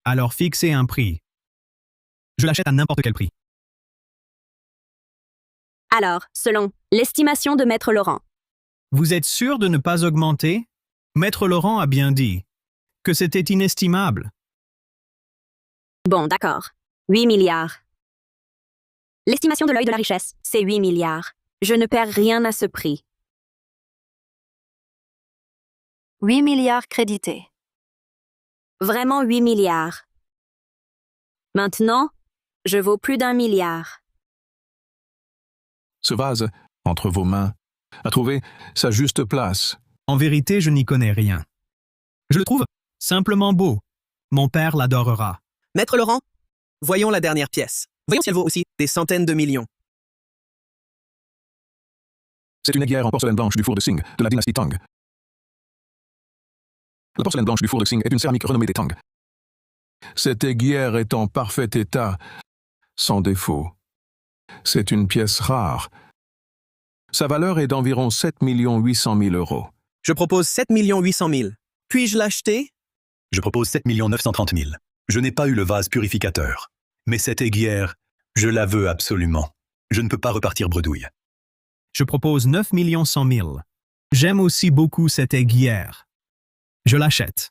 Alors fixez un prix. Je l'achète à n'importe quel prix. Alors, selon l'estimation de Maître Laurent. Vous êtes sûr de ne pas augmenter? Maître Laurent a bien dit que c'était inestimable. Bon, d'accord. 8 milliards. L'estimation de l'œil de la richesse, c'est 8 milliards. Je ne perds rien à ce prix. 8 milliards crédités. Vraiment 8 milliards. Maintenant, je vaux plus d'1 milliard. Ce vase, entre vos mains, a trouvé sa juste place. En vérité, je n'y connais rien. Je le trouve simplement beau. Mon père l'adorera. Maître Laurent, voyons la dernière pièce. Voyons si elle vaut aussi des centaines de millions. C'est une aiguière en porcelaine blanche du four de Qing, de la dynastie Tang. La porcelaine blanche du four de Qing est une céramique renommée des Tang. Cette aiguière est en parfait état, sans défaut. C'est une pièce rare. Sa valeur est d'environ 7 800 000 euros. Je propose 7 800 000. Puis-je l'acheter? Je propose 7 930 000. Je n'ai pas eu le vase purificateur. Mais cette aiguière, je la veux absolument. Je ne peux pas repartir bredouille. Je propose 9 100 000. J'aime aussi beaucoup cette aiguière. Je l'achète.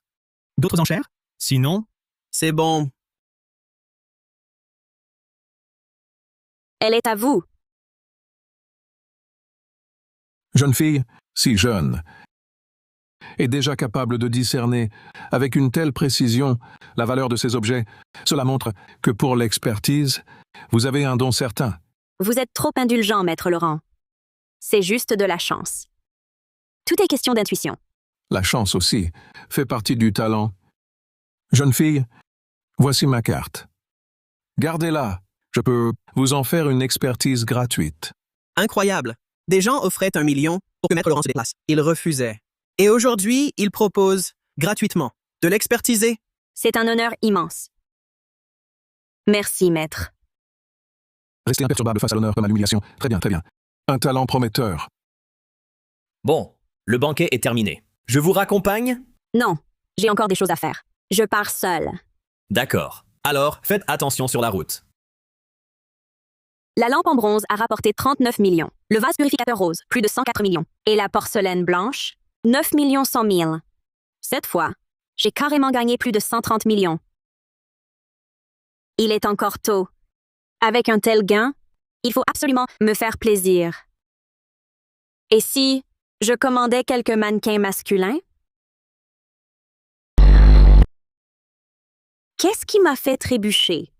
D'autres enchères? Sinon, c'est bon. Elle est à vous. Jeune fille, si jeune, est déjà capable de discerner avec une telle précision la valeur de ces objets. Cela montre que pour l'expertise, vous avez un don certain. Vous êtes trop indulgent, Maître Laurent. C'est juste de la chance. Tout est question d'intuition. La chance aussi fait partie du talent. Jeune fille, voici ma carte. Gardez-la. Je peux vous en faire une expertise gratuite. Incroyable. Des gens offraient 1 million pour que Maître Laurent se déplace. Il refusait. Et aujourd'hui, il propose, gratuitement, de l'expertiser. C'est un honneur immense. Merci, maître. Restez imperturbable face à l'honneur comme à l'humiliation. Très bien, très bien. Un talent prometteur. Bon, le banquet est terminé. Je vous raccompagne? Non, j'ai encore des choses à faire. Je pars seule. D'accord. Alors, faites attention sur la route. La lampe en bronze a rapporté 39 millions. Le vase purificateur rose, plus de 104 millions. Et la porcelaine blanche, 9 100 000. Cette fois, j'ai carrément gagné plus de 130 millions. Il est encore tôt. Avec un tel gain, il faut absolument me faire plaisir. Et si je commandais quelques mannequins masculins? Qu'est-ce qui m'a fait trébucher?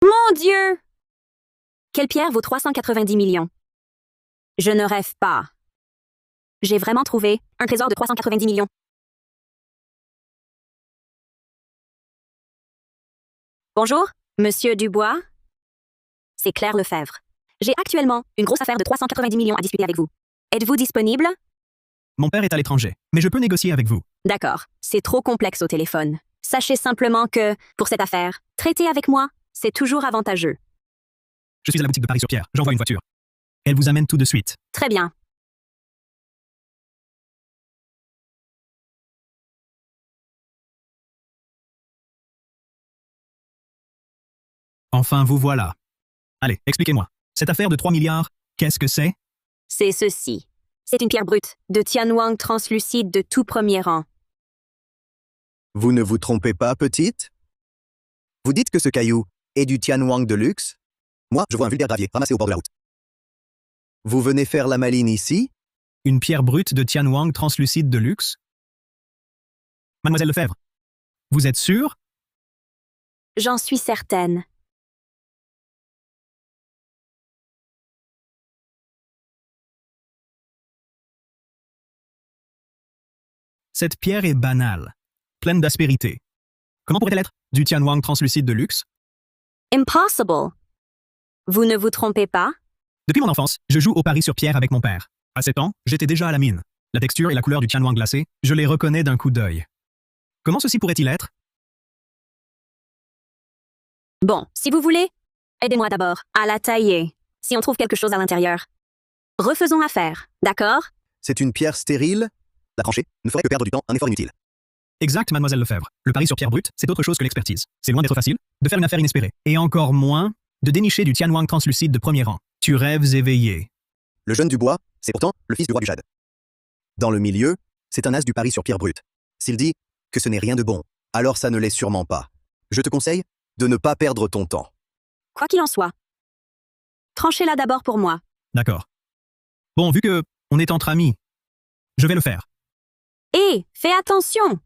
Mon Dieu! Quelle pierre vaut 390 millions? Je ne rêve pas. J'ai vraiment trouvé un trésor de 390 millions. Bonjour, Monsieur Dubois. C'est Claire Lefebvre. J'ai actuellement une grosse affaire de 390 millions à discuter avec vous. Êtes-vous disponible? Mon père est à l'étranger, mais je peux négocier avec vous. D'accord, c'est trop complexe au téléphone. Sachez simplement que, pour cette affaire, traiter avec moi, c'est toujours avantageux. Je suis à la boutique de Paris-sur-Pierre. J'envoie une voiture. Elle vous amène tout de suite. Très bien. Enfin, vous voilà. Allez, expliquez-moi. Cette affaire de 3 milliards, qu'est-ce que c'est? C'est ceci. C'est une pierre brute, de Tianwang translucide de tout premier rang. Vous ne vous trompez pas, petite? Vous dites que ce caillou est du Tianwang de luxe? Moi, je vois un vulgaire gravier ramassé au bord de la route. Vous venez faire la maline ici? Une pierre brute de Tianwang translucide de luxe? Mademoiselle Lefebvre, vous êtes sûre? J'en suis certaine. Cette pierre est banale, pleine d'aspérité. Comment pourrait-elle être du Tianwang translucide de luxe? Impossible. Vous ne vous trompez pas? Depuis mon enfance, je joue au pari sur pierre avec mon père. À 7 ans, j'étais déjà à la mine. La texture et la couleur du Tianwang glacé, je les reconnais d'un coup d'œil. Comment ceci pourrait-il être? Bon, si vous voulez, aidez-moi d'abord à la tailler, si on trouve quelque chose à l'intérieur. Refaisons affaire, d'accord? C'est une pierre stérile. La trancher ne ferait que perdre du temps, un effort inutile. Exact, mademoiselle Lefebvre. Le pari sur pierre brute, c'est autre chose que l'expertise. C'est loin d'être facile de faire une affaire inespérée. Et encore moins de dénicher du Tianwang translucide de premier rang. Tu rêves éveillé. Le jeune Dubois, c'est pourtant le fils du roi du jade. Dans le milieu, c'est un as du pari sur pierre brute. S'il dit que ce n'est rien de bon, alors ça ne l'est sûrement pas. Je te conseille de ne pas perdre ton temps. Quoi qu'il en soit. Tranchez-la d'abord pour moi. D'accord. Bon, vu que on est entre amis, je vais le faire. Hé, fais attention!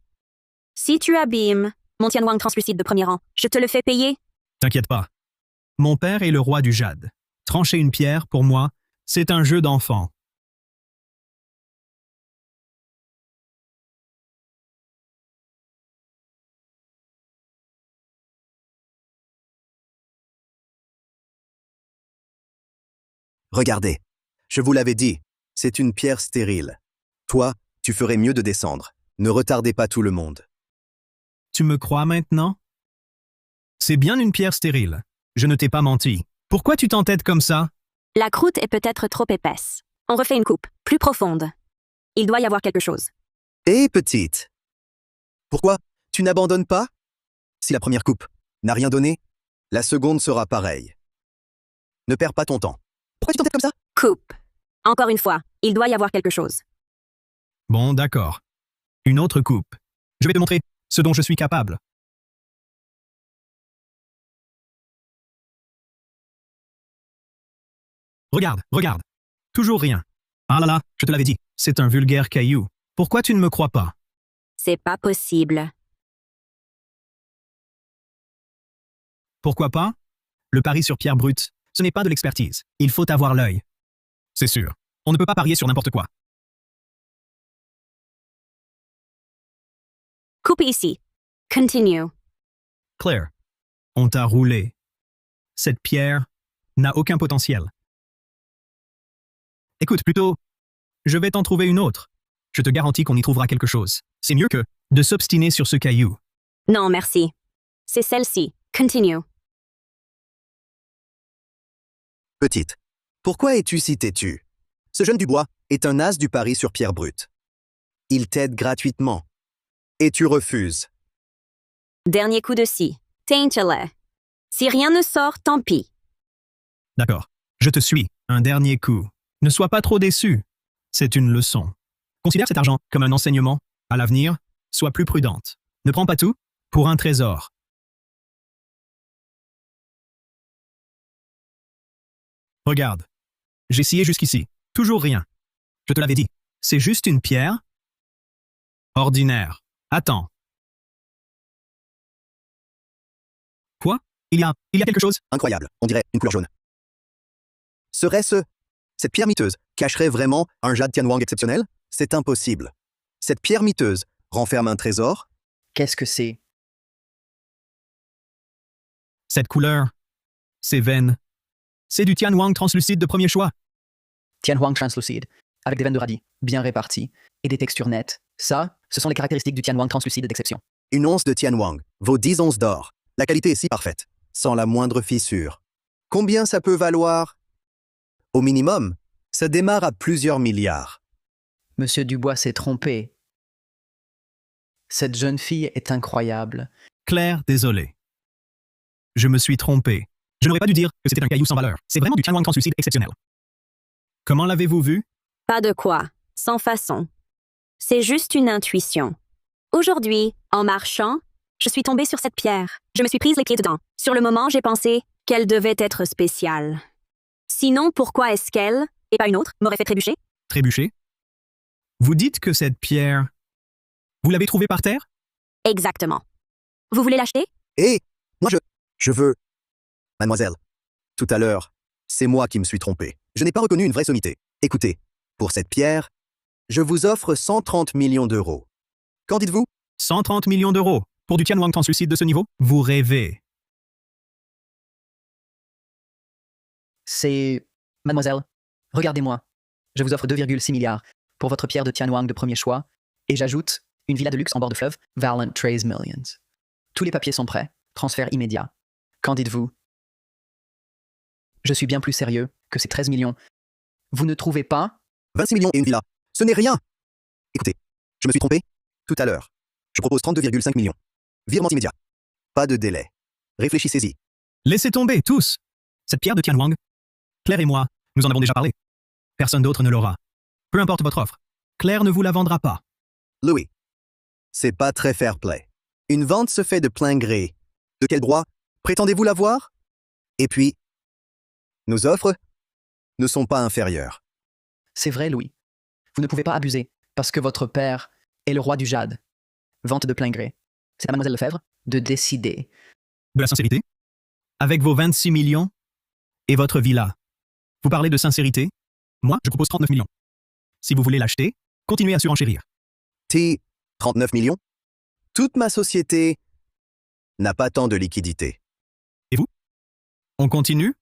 Si tu abîmes mon Tianwang translucide de premier rang, je te le fais payer. T'inquiète pas. Mon père est le roi du jade. Trancher une pierre, pour moi, c'est un jeu d'enfant. Regardez, je vous l'avais dit, c'est une pierre stérile. Toi, tu ferais mieux de descendre. Ne retardez pas tout le monde. Tu me crois maintenant? C'est bien une pierre stérile. Je ne t'ai pas menti. Pourquoi tu t'entêtes comme ça? La croûte est peut-être trop épaisse. On refait une coupe, plus profonde. Il doit y avoir quelque chose. Hé, petite! Pourquoi tu n'abandonnes pas? Si la première coupe n'a rien donné, la seconde sera pareille. Ne perds pas ton temps. Pourquoi tu t'entêtes comme ça? Coupe. Encore une fois, il doit y avoir quelque chose. Bon, d'accord. Une autre coupe. Je vais te montrer ce dont je suis capable. Regarde, regarde. Toujours rien. Ah là là, je te l'avais dit, c'est un vulgaire caillou. Pourquoi tu ne me crois pas? C'est pas possible. Pourquoi pas? Le pari sur pierre brute, ce n'est pas de l'expertise. Il faut avoir l'œil. C'est sûr. On ne peut pas parier sur n'importe quoi. Coupe ici. Continue. Claire, on t'a roulé. Cette pierre n'a aucun potentiel. Écoute, plutôt, je vais t'en trouver une autre. Je te garantis qu'on y trouvera quelque chose. C'est mieux que de s'obstiner sur ce caillou. Non, merci. C'est celle-ci. Continue. Petite, pourquoi es-tu si têtue? Ce jeune Dubois est un as du pari sur pierre brute. Il t'aide gratuitement. Et tu refuses. Dernier coup de scie. Tainte-le. Si rien ne sort, tant pis. D'accord, je te suis. Un dernier coup. Ne sois pas trop déçu. C'est une leçon. Considère cet argent comme un enseignement. À l'avenir, sois plus prudente. Ne prends pas tout pour un trésor. Regarde. J'ai scié jusqu'ici. Toujours rien. Je te l'avais dit. C'est juste une pierre ordinaire. Attends. Quoi? Il y a quelque chose? Incroyable, on dirait une couleur jaune. Serait-ce... Cette pierre miteuse cacherait vraiment un jade Tianwang exceptionnel? C'est impossible. Cette pierre miteuse renferme un trésor? Qu'est-ce que c'est? Cette couleur, ces veines, c'est du Tianwang translucide de premier choix. Tianwang translucide, avec des veines de radis, bien réparties, et des textures nettes. Ça, ce sont les caractéristiques du Tianwang translucide d'exception. Une once de Tianwang vaut 10 onces d'or. La qualité est si parfaite, sans la moindre fissure. Combien ça peut valoir? Au minimum, ça démarre à plusieurs milliards. Monsieur Dubois s'est trompé. Cette jeune fille est incroyable. Claire, désolé. Je me suis trompé. Je n'aurais pas dû dire que c'était un caillou sans valeur. C'est vraiment du Tianwang translucide exceptionnel. Comment l'avez-vous vu? Pas de quoi. Sans façon. C'est juste une intuition. Aujourd'hui, en marchant, je suis tombée sur cette pierre. Je me suis prise les pieds dedans. Sur le moment, j'ai pensé qu'elle devait être spéciale. Sinon, pourquoi est-ce qu'elle, et pas une autre, m'aurait fait trébucher? Trébucher? Vous dites que cette pierre... Vous l'avez trouvée par terre? Exactement. Vous voulez l'acheter? Hé, moi je veux... Mademoiselle, tout à l'heure, c'est moi qui me suis trompé. Je n'ai pas reconnu une vraie sommité. Écoutez, pour cette pierre, je vous offre 130 millions d'euros. Qu'en dites-vous? 130 millions d'euros. Pour du Tianwang translucide de ce niveau? Vous rêvez. C'est... Mademoiselle, regardez-moi. Je vous offre 2,6 milliards pour votre pierre de Tianwang de premier choix, et j'ajoute une villa de luxe en bord de fleuve, Valent Trays Millions. Tous les papiers sont prêts, transfert immédiat. Qu'en dites-vous? Je suis bien plus sérieux que ces 13 millions. Vous ne trouvez pas? 26 millions et une villa. Ce n'est rien. Écoutez, je me suis trompé tout à l'heure. Je propose 32,5 millions. Virement immédiat. Pas de délai. Réfléchissez-y. Laissez tomber, tous. Cette pierre de Tianwang. Claire et moi, nous en avons déjà parlé. Personne d'autre ne l'aura. Peu importe votre offre. Claire ne vous la vendra pas. Louis, c'est pas très fair-play. Une vente se fait de plein gré. De quel droit prétendez-vous l'avoir? Et puis, nos offres ne sont pas inférieures. C'est vrai, Louis. Vous ne pouvez pas abuser, parce que votre père est le roi du jade. Vente de plein gré. C'est à Mademoiselle Lefebvre de décider. De la sincérité? Avec vos 26 millions et votre villa. Vous parlez de sincérité? Moi, je propose 39 millions. Si vous voulez l'acheter, continuez à surenchérir. 39 millions? Toute ma société n'a pas tant de liquidité. Et vous? On continue?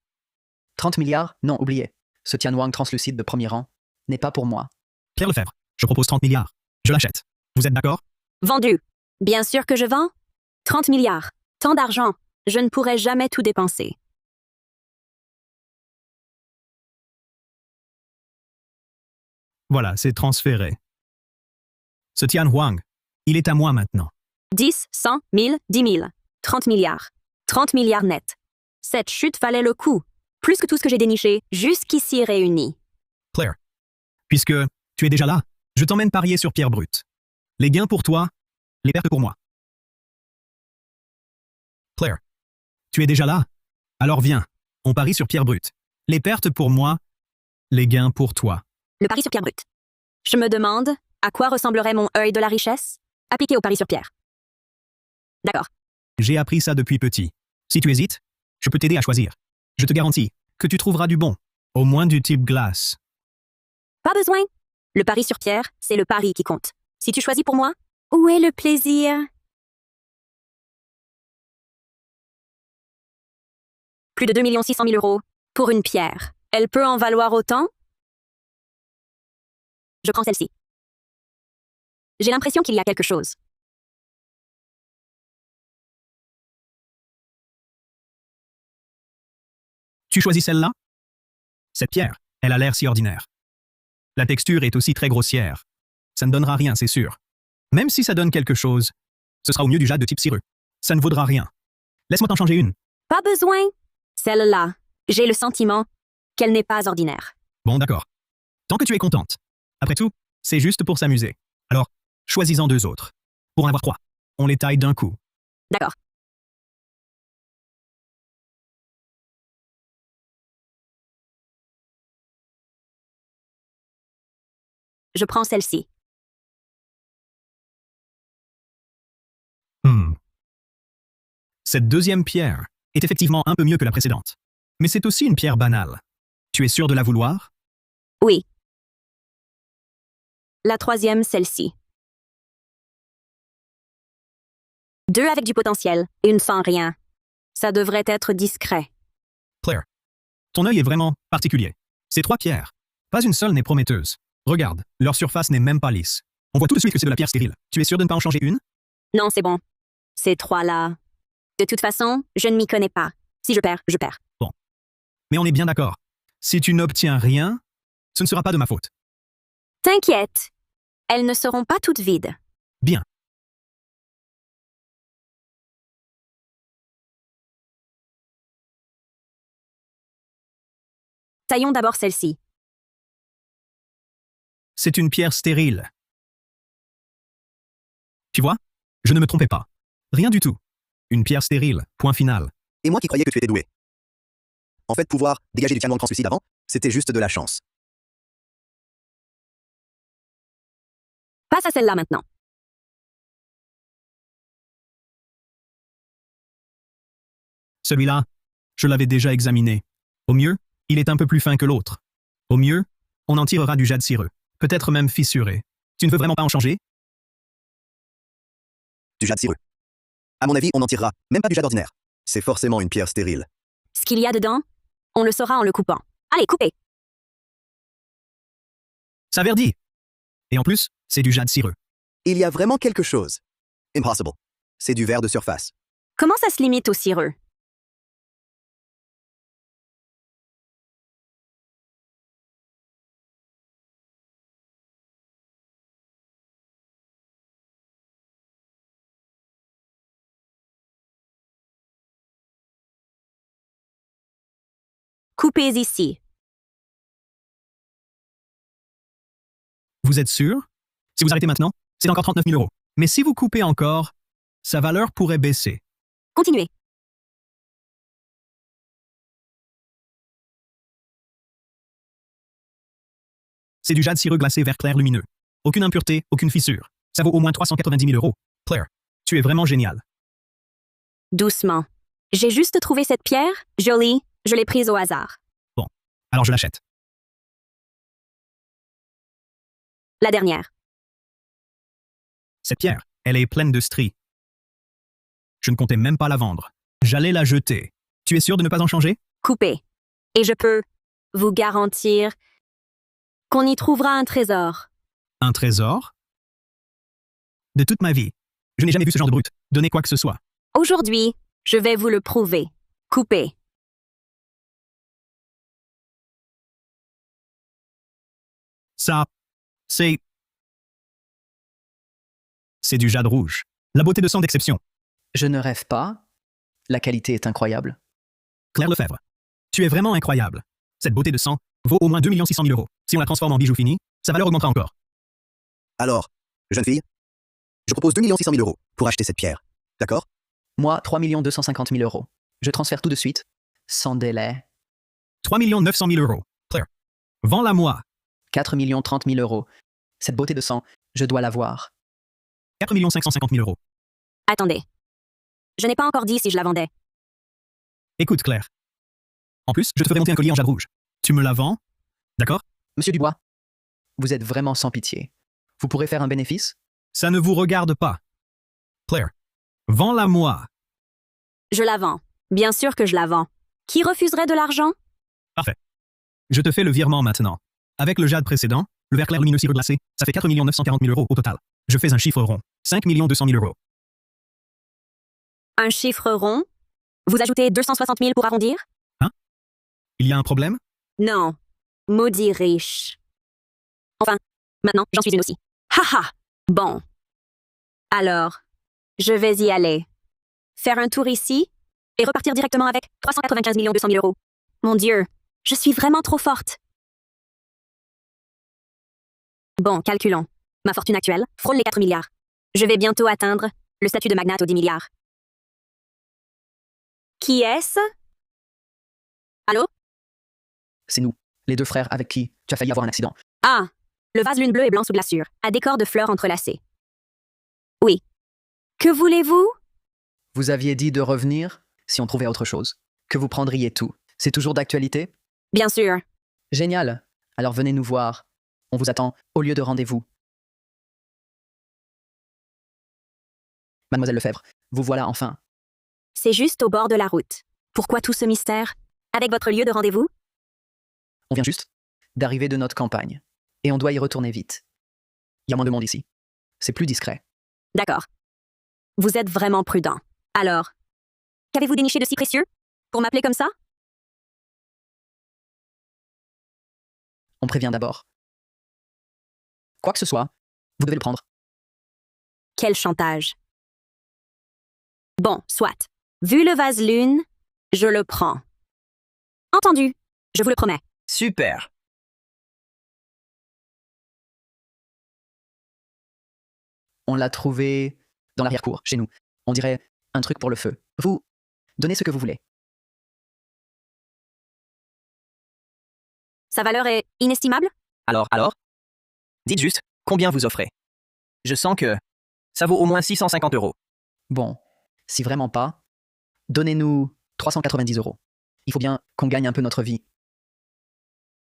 30 milliards? Non, oubliez. Ce Tianwang translucide de premier rang n'est pas pour moi. Pierre Lefebvre, je propose 30 milliards. Je l'achète. Vous êtes d'accord? Vendu. Bien sûr que je vends. 30 milliards. Tant d'argent. Je ne pourrai jamais tout dépenser. Voilà, c'est transféré. Ce Tianwang, il est à moi maintenant. 10, 100, 1000, 10 000. 30 milliards. 30 milliards net. Cette chute valait le coup. Plus que tout ce que j'ai déniché jusqu'ici réuni. Claire, puisque tu es déjà là, je t'emmène parier sur pierre brute. Les gains pour toi, les pertes pour moi. Claire, tu es déjà là? Alors viens, on parie sur pierre brute. Les pertes pour moi, les gains pour toi. Le pari sur pierre brute. Je me demande à quoi ressemblerait mon œil de la richesse appliqué au pari sur pierre. D'accord. J'ai appris ça depuis petit. Si tu hésites, je peux t'aider à choisir. Je te garantis que tu trouveras du bon, au moins du type glace. Pas besoin. Le pari sur pierre, c'est le pari qui compte. Si tu choisis pour moi, où est le plaisir? Plus de 2 600 000 euros pour une pierre. Elle peut en valoir autant? Je prends celle-ci. J'ai l'impression qu'il y a quelque chose. Tu choisis celle-là? Cette pierre, elle a l'air si ordinaire. La texture est aussi très grossière. Ça ne donnera rien, c'est sûr. Même si ça donne quelque chose, ce sera au mieux du jade de type cireux. Ça ne vaudra rien. Laisse-moi t'en changer une. Pas besoin. Celle-là, j'ai le sentiment qu'elle n'est pas ordinaire. Bon, d'accord. Tant que tu es contente. Après tout, c'est juste pour s'amuser. Alors, choisis-en 2 autres. Pour en avoir 3. On les taille d'un coup. D'accord. Je prends celle-ci. Cette deuxième pierre est effectivement un peu mieux que la précédente. Mais c'est aussi une pierre banale. Tu es sûr de la vouloir? Oui. La troisième, celle-ci. 2 avec du potentiel et une sans rien. Ça devrait être discret. Claire, ton œil est vraiment particulier. Ces 3 pierres, pas une seule n'est prometteuse. Regarde, leur surface n'est même pas lisse. On voit tout de suite que c'est de la pierre stérile. Tu es sûr de ne pas en changer une? Non, c'est bon. Ces 3-là. De toute façon, je ne m'y connais pas. Si je perds, je perds. Bon. Mais on est bien d'accord. Si tu n'obtiens rien, ce ne sera pas de ma faute. T'inquiète. Elles ne seront pas toutes vides. Bien. Taillons d'abord celle-ci. C'est une pierre stérile. Tu vois? Je ne me trompais pas. Rien du tout. Une pierre stérile, point final. Et moi qui croyais que tu étais doué. En fait, pouvoir dégager du Tianwang translucide avant, c'était juste de la chance. Passe à celle-là maintenant. Celui-là, je l'avais déjà examiné. Au mieux, il est un peu plus fin que l'autre. Au mieux, on en tirera du jade cireux. Peut-être même fissuré. Tu ne veux vraiment pas en changer? Du jade cireux. À mon avis, on n'en tirera même pas du jade ordinaire. C'est forcément une pierre stérile. Ce qu'il y a dedans, on le saura en le coupant. Allez, coupez. Ça verdit. Et en plus, c'est du jade cireux. Il y a vraiment quelque chose. Impossible. C'est du verre de surface. Comment ça se limite au cireux? Coupez ici. Vous êtes sûr? Si vous arrêtez maintenant, c'est encore 39 000 euros. Mais si vous coupez encore, sa valeur pourrait baisser. Continuez. C'est du jade cireux glacé vert clair lumineux. Aucune impureté, aucune fissure. Ça vaut au moins 390 000 euros. Claire, tu es vraiment génial. Doucement. J'ai juste trouvé cette pierre, jolie, je l'ai prise au hasard. Bon, alors je l'achète. La dernière. Cette pierre, elle est pleine de stries. Je ne comptais même pas la vendre. J'allais la jeter. Tu es sûr de ne pas en changer? Coupez. Et je peux vous garantir qu'on y trouvera un trésor. Un trésor? De toute ma vie, je n'ai jamais vu ce genre de brute donner quoi que ce soit. Aujourd'hui, je vais vous le prouver. Coupez. Ça, c'est du jade rouge. La beauté de sang d'exception. Je ne rêve pas. La qualité est incroyable. Claire Lefebvre, tu es vraiment incroyable. Cette beauté de sang vaut au moins 2 600 000 euros. Si on la transforme en bijou fini, sa valeur augmentera encore. Alors, jeune fille, je propose 2 600 000 euros pour acheter cette pierre. D'accord? Moi, 3 250 000 euros. Je transfère tout de suite, sans délai. 3 900 000 euros. Claire, vends-la-moi. 4 30 000 euros. Cette beauté de sang, je dois l'avoir. 4 550 000 euros. Attendez. Je n'ai pas encore dit si je la vendais. Écoute, Claire. En plus, je te ferai monter un collier en jade rouge. Tu me la vends? D'accord? Monsieur Dubois, vous êtes vraiment sans pitié. Vous pourrez faire un bénéfice? Ça ne vous regarde pas. Claire, vends-la-moi. Je la vends. Bien sûr que je la vends. Qui refuserait de l'argent? Parfait. Je te fais le virement maintenant. Avec le jade précédent, le verre clair lumineux cireux glacé, ça fait 4 940 000 euros au total. Je fais un chiffre rond. 5 200 000 euros. Un chiffre rond? Vous ajoutez 260 000 pour arrondir? Hein? Il y a un problème? Non. Maudit riche. Enfin, maintenant, j'en suis une aussi. Haha! Bon. Alors, je vais y aller. Faire un tour ici et repartir directement avec 395 200 000 euros. Mon Dieu, je suis vraiment trop forte. Bon, calculons. Ma fortune actuelle frôle les 4 milliards. Je vais bientôt atteindre le statut de magnate aux 10 milliards. Qui est-ce? Allô? C'est nous, les deux frères avec qui tu as failli avoir un accident. Ah, le vase lune bleue et blanc sous glaçure, à décor de fleurs entrelacées. Oui. Que voulez-vous? Vous aviez dit de revenir si on trouvait autre chose. Que vous prendriez tout. C'est toujours d'actualité? Bien sûr. Génial. Alors venez nous voir. On vous attend au lieu de rendez-vous. Mademoiselle Lefebvre, vous voilà enfin. C'est juste au bord de la route. Pourquoi tout ce mystère? Avec votre lieu de rendez-vous? On vient juste d'arriver de notre campagne. Et on doit y retourner vite. Il y a moins de monde ici. C'est plus discret. D'accord. Vous êtes vraiment prudent. Alors, qu'avez-vous déniché de si précieux? Pour m'appeler comme ça? On prévient d'abord. Quoi que ce soit, vous devez le prendre. Quel chantage. Bon, soit. Vu le vase lune, je le prends. Entendu. Je vous le promets. Super. On l'a trouvé dans l'arrière-cour, chez nous. On dirait un truc pour le feu. Vous, donnez ce que vous voulez. Sa valeur est inestimable? Alors? Dites juste, combien vous offrez? Je sens que ça vaut au moins 650 euros. Bon, si vraiment pas, donnez-nous 390 euros. Il faut bien qu'on gagne un peu notre vie.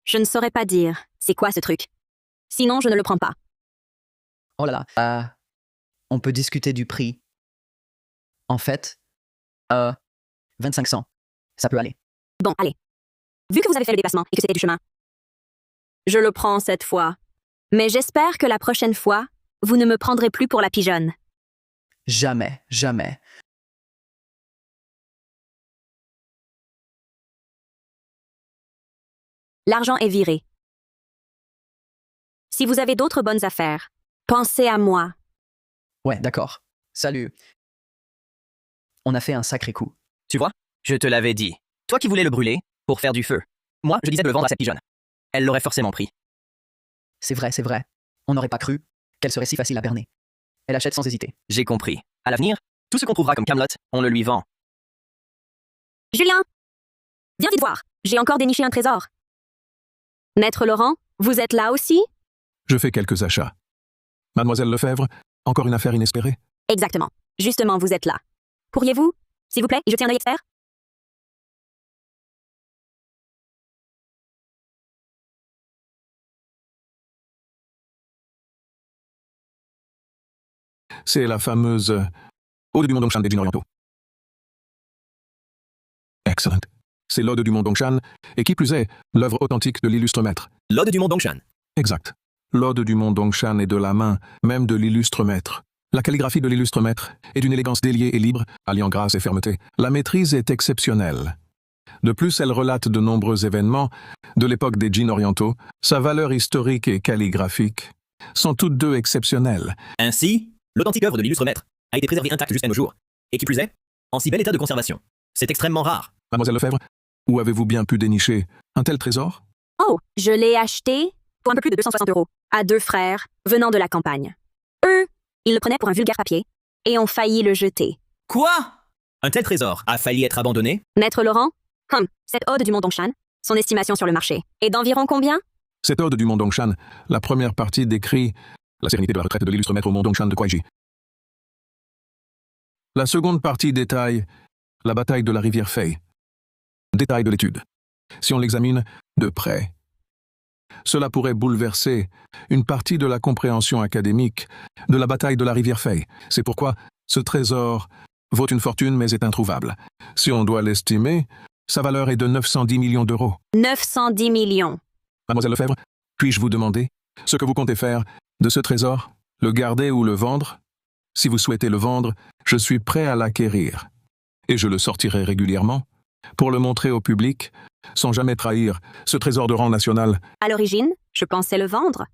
Je ne saurais pas dire. C'est quoi ce truc? Sinon, je ne le prends pas. Oh là là. On peut discuter du prix. En fait, 2500. Ça peut aller. Bon, allez. Vu que vous avez fait le déplacement et que c'était du chemin, je le prends cette fois. Mais j'espère que la prochaine fois, vous ne me prendrez plus pour la pigeonne. Jamais, jamais. L'argent est viré. Si vous avez d'autres bonnes affaires, pensez à moi. Ouais, d'accord. Salut. On a fait un sacré coup. Tu vois, je te l'avais dit. Toi qui voulais le brûler, pour faire du feu. Moi, je disais de le vendre à cette pigeonne. Elle l'aurait forcément pris. C'est vrai, c'est vrai. On n'aurait pas cru qu'elle serait si facile à berner. Elle achète sans hésiter. J'ai compris. À l'avenir, tout ce qu'on trouvera comme Camelot, on le lui vend. Julien, viens vite voir. J'ai encore déniché un trésor. Maître Laurent, vous êtes là aussi? Je fais quelques achats. Mademoiselle Lefebvre, encore une affaire inespérée? Exactement. Justement, vous êtes là. Pourriez-vous, s'il vous plaît, y jeter un œil expert? C'est la fameuse Ode du Mondongshan des djinns orientaux. Excellent. C'est l'Ode du Mondongshan, et qui plus est, l'œuvre authentique de l'illustre maître. L'Ode du Mondongshan. Exact. L'Ode du Mondongshan est de la main, même de l'illustre maître. La calligraphie de l'illustre maître est d'une élégance déliée et libre, alliant grâce et fermeté. La maîtrise est exceptionnelle. De plus, elle relate de nombreux événements de l'époque des djinns orientaux. Sa valeur historique et calligraphique sont toutes deux exceptionnelles. Ainsi, l'authentique œuvre de l'illustre maître a été préservée intacte jusqu'à nos jours. Et qui plus est, en si bel état de conservation. C'est extrêmement rare. Mademoiselle Lefebvre, où avez-vous bien pu dénicher un tel trésor? Oh, je l'ai acheté pour un peu plus de 260 € à 2 frères venant de la campagne. Eux, ils le prenaient pour un vulgaire papier et ont failli le jeter. Quoi? Un tel trésor a failli être abandonné? Maître Laurent, cette ode du Mondongshan, son estimation sur le marché est d'environ combien? Cette ode du Mondongshan, la première partie décrit la sérénité de la retraite de l'illustre maître au Mondongshan de Kuaiji. La seconde partie détaille la bataille de la rivière Fei. Détail de l'étude. Si on l'examine de près, cela pourrait bouleverser une partie de la compréhension académique de la bataille de la rivière Fei. C'est pourquoi ce trésor vaut une fortune mais est introuvable. Si on doit l'estimer, sa valeur est de 910 millions d'euros. 910 millions. Mademoiselle Lefebvre, puis-je vous demander ce que vous comptez faire de ce trésor? Le garder ou le vendre? Si vous souhaitez le vendre, je suis prêt à l'acquérir. Et je le sortirai régulièrement pour le montrer au public, sans jamais trahir ce trésor de rang national. À l'origine, je pensais le vendre.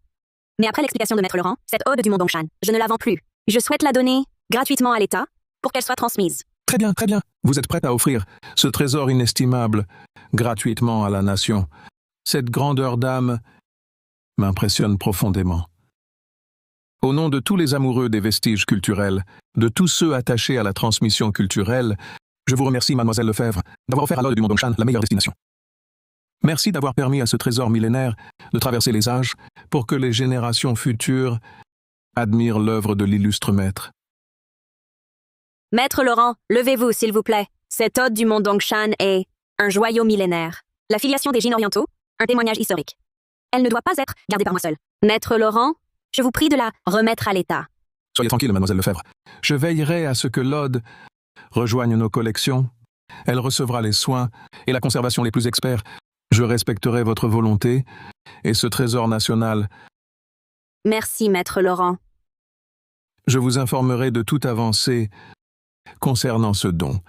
Mais après l'explication de Maître Laurent, cette ode du Mondongshan, je ne la vends plus. Je souhaite la donner gratuitement à l'État pour qu'elle soit transmise. Très bien, très bien. Vous êtes prête à offrir ce trésor inestimable gratuitement à la nation. Cette grandeur d'âme m'impressionne profondément. Au nom de tous les amoureux des vestiges culturels, de tous ceux attachés à la transmission culturelle, je vous remercie, Mademoiselle Lefebvre, d'avoir offert à l'Ode du Mondongshan la meilleure destination. Merci d'avoir permis à ce trésor millénaire de traverser les âges pour que les générations futures admirent l'œuvre de l'illustre maître. Maître Laurent, levez-vous, s'il vous plaît. Cette ode du Mondongshan est un joyau millénaire. La filiation des djinns orientaux, un témoignage historique. Elle ne doit pas être gardée par moi seul. Maître Laurent, je vous prie de la remettre à l'État. Soyez tranquille, Mademoiselle Lefebvre. Je veillerai à ce que l'Ode rejoigne nos collections. Elle recevra les soins et la conservation les plus experts. Je respecterai votre volonté et ce trésor national. Merci, Maître Laurent. Je vous informerai de toute avancée concernant ce don.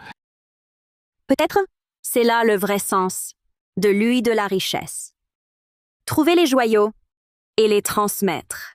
Peut-être, c'est là le vrai sens de l'huile de la richesse. Trouver les joyaux et les transmettre.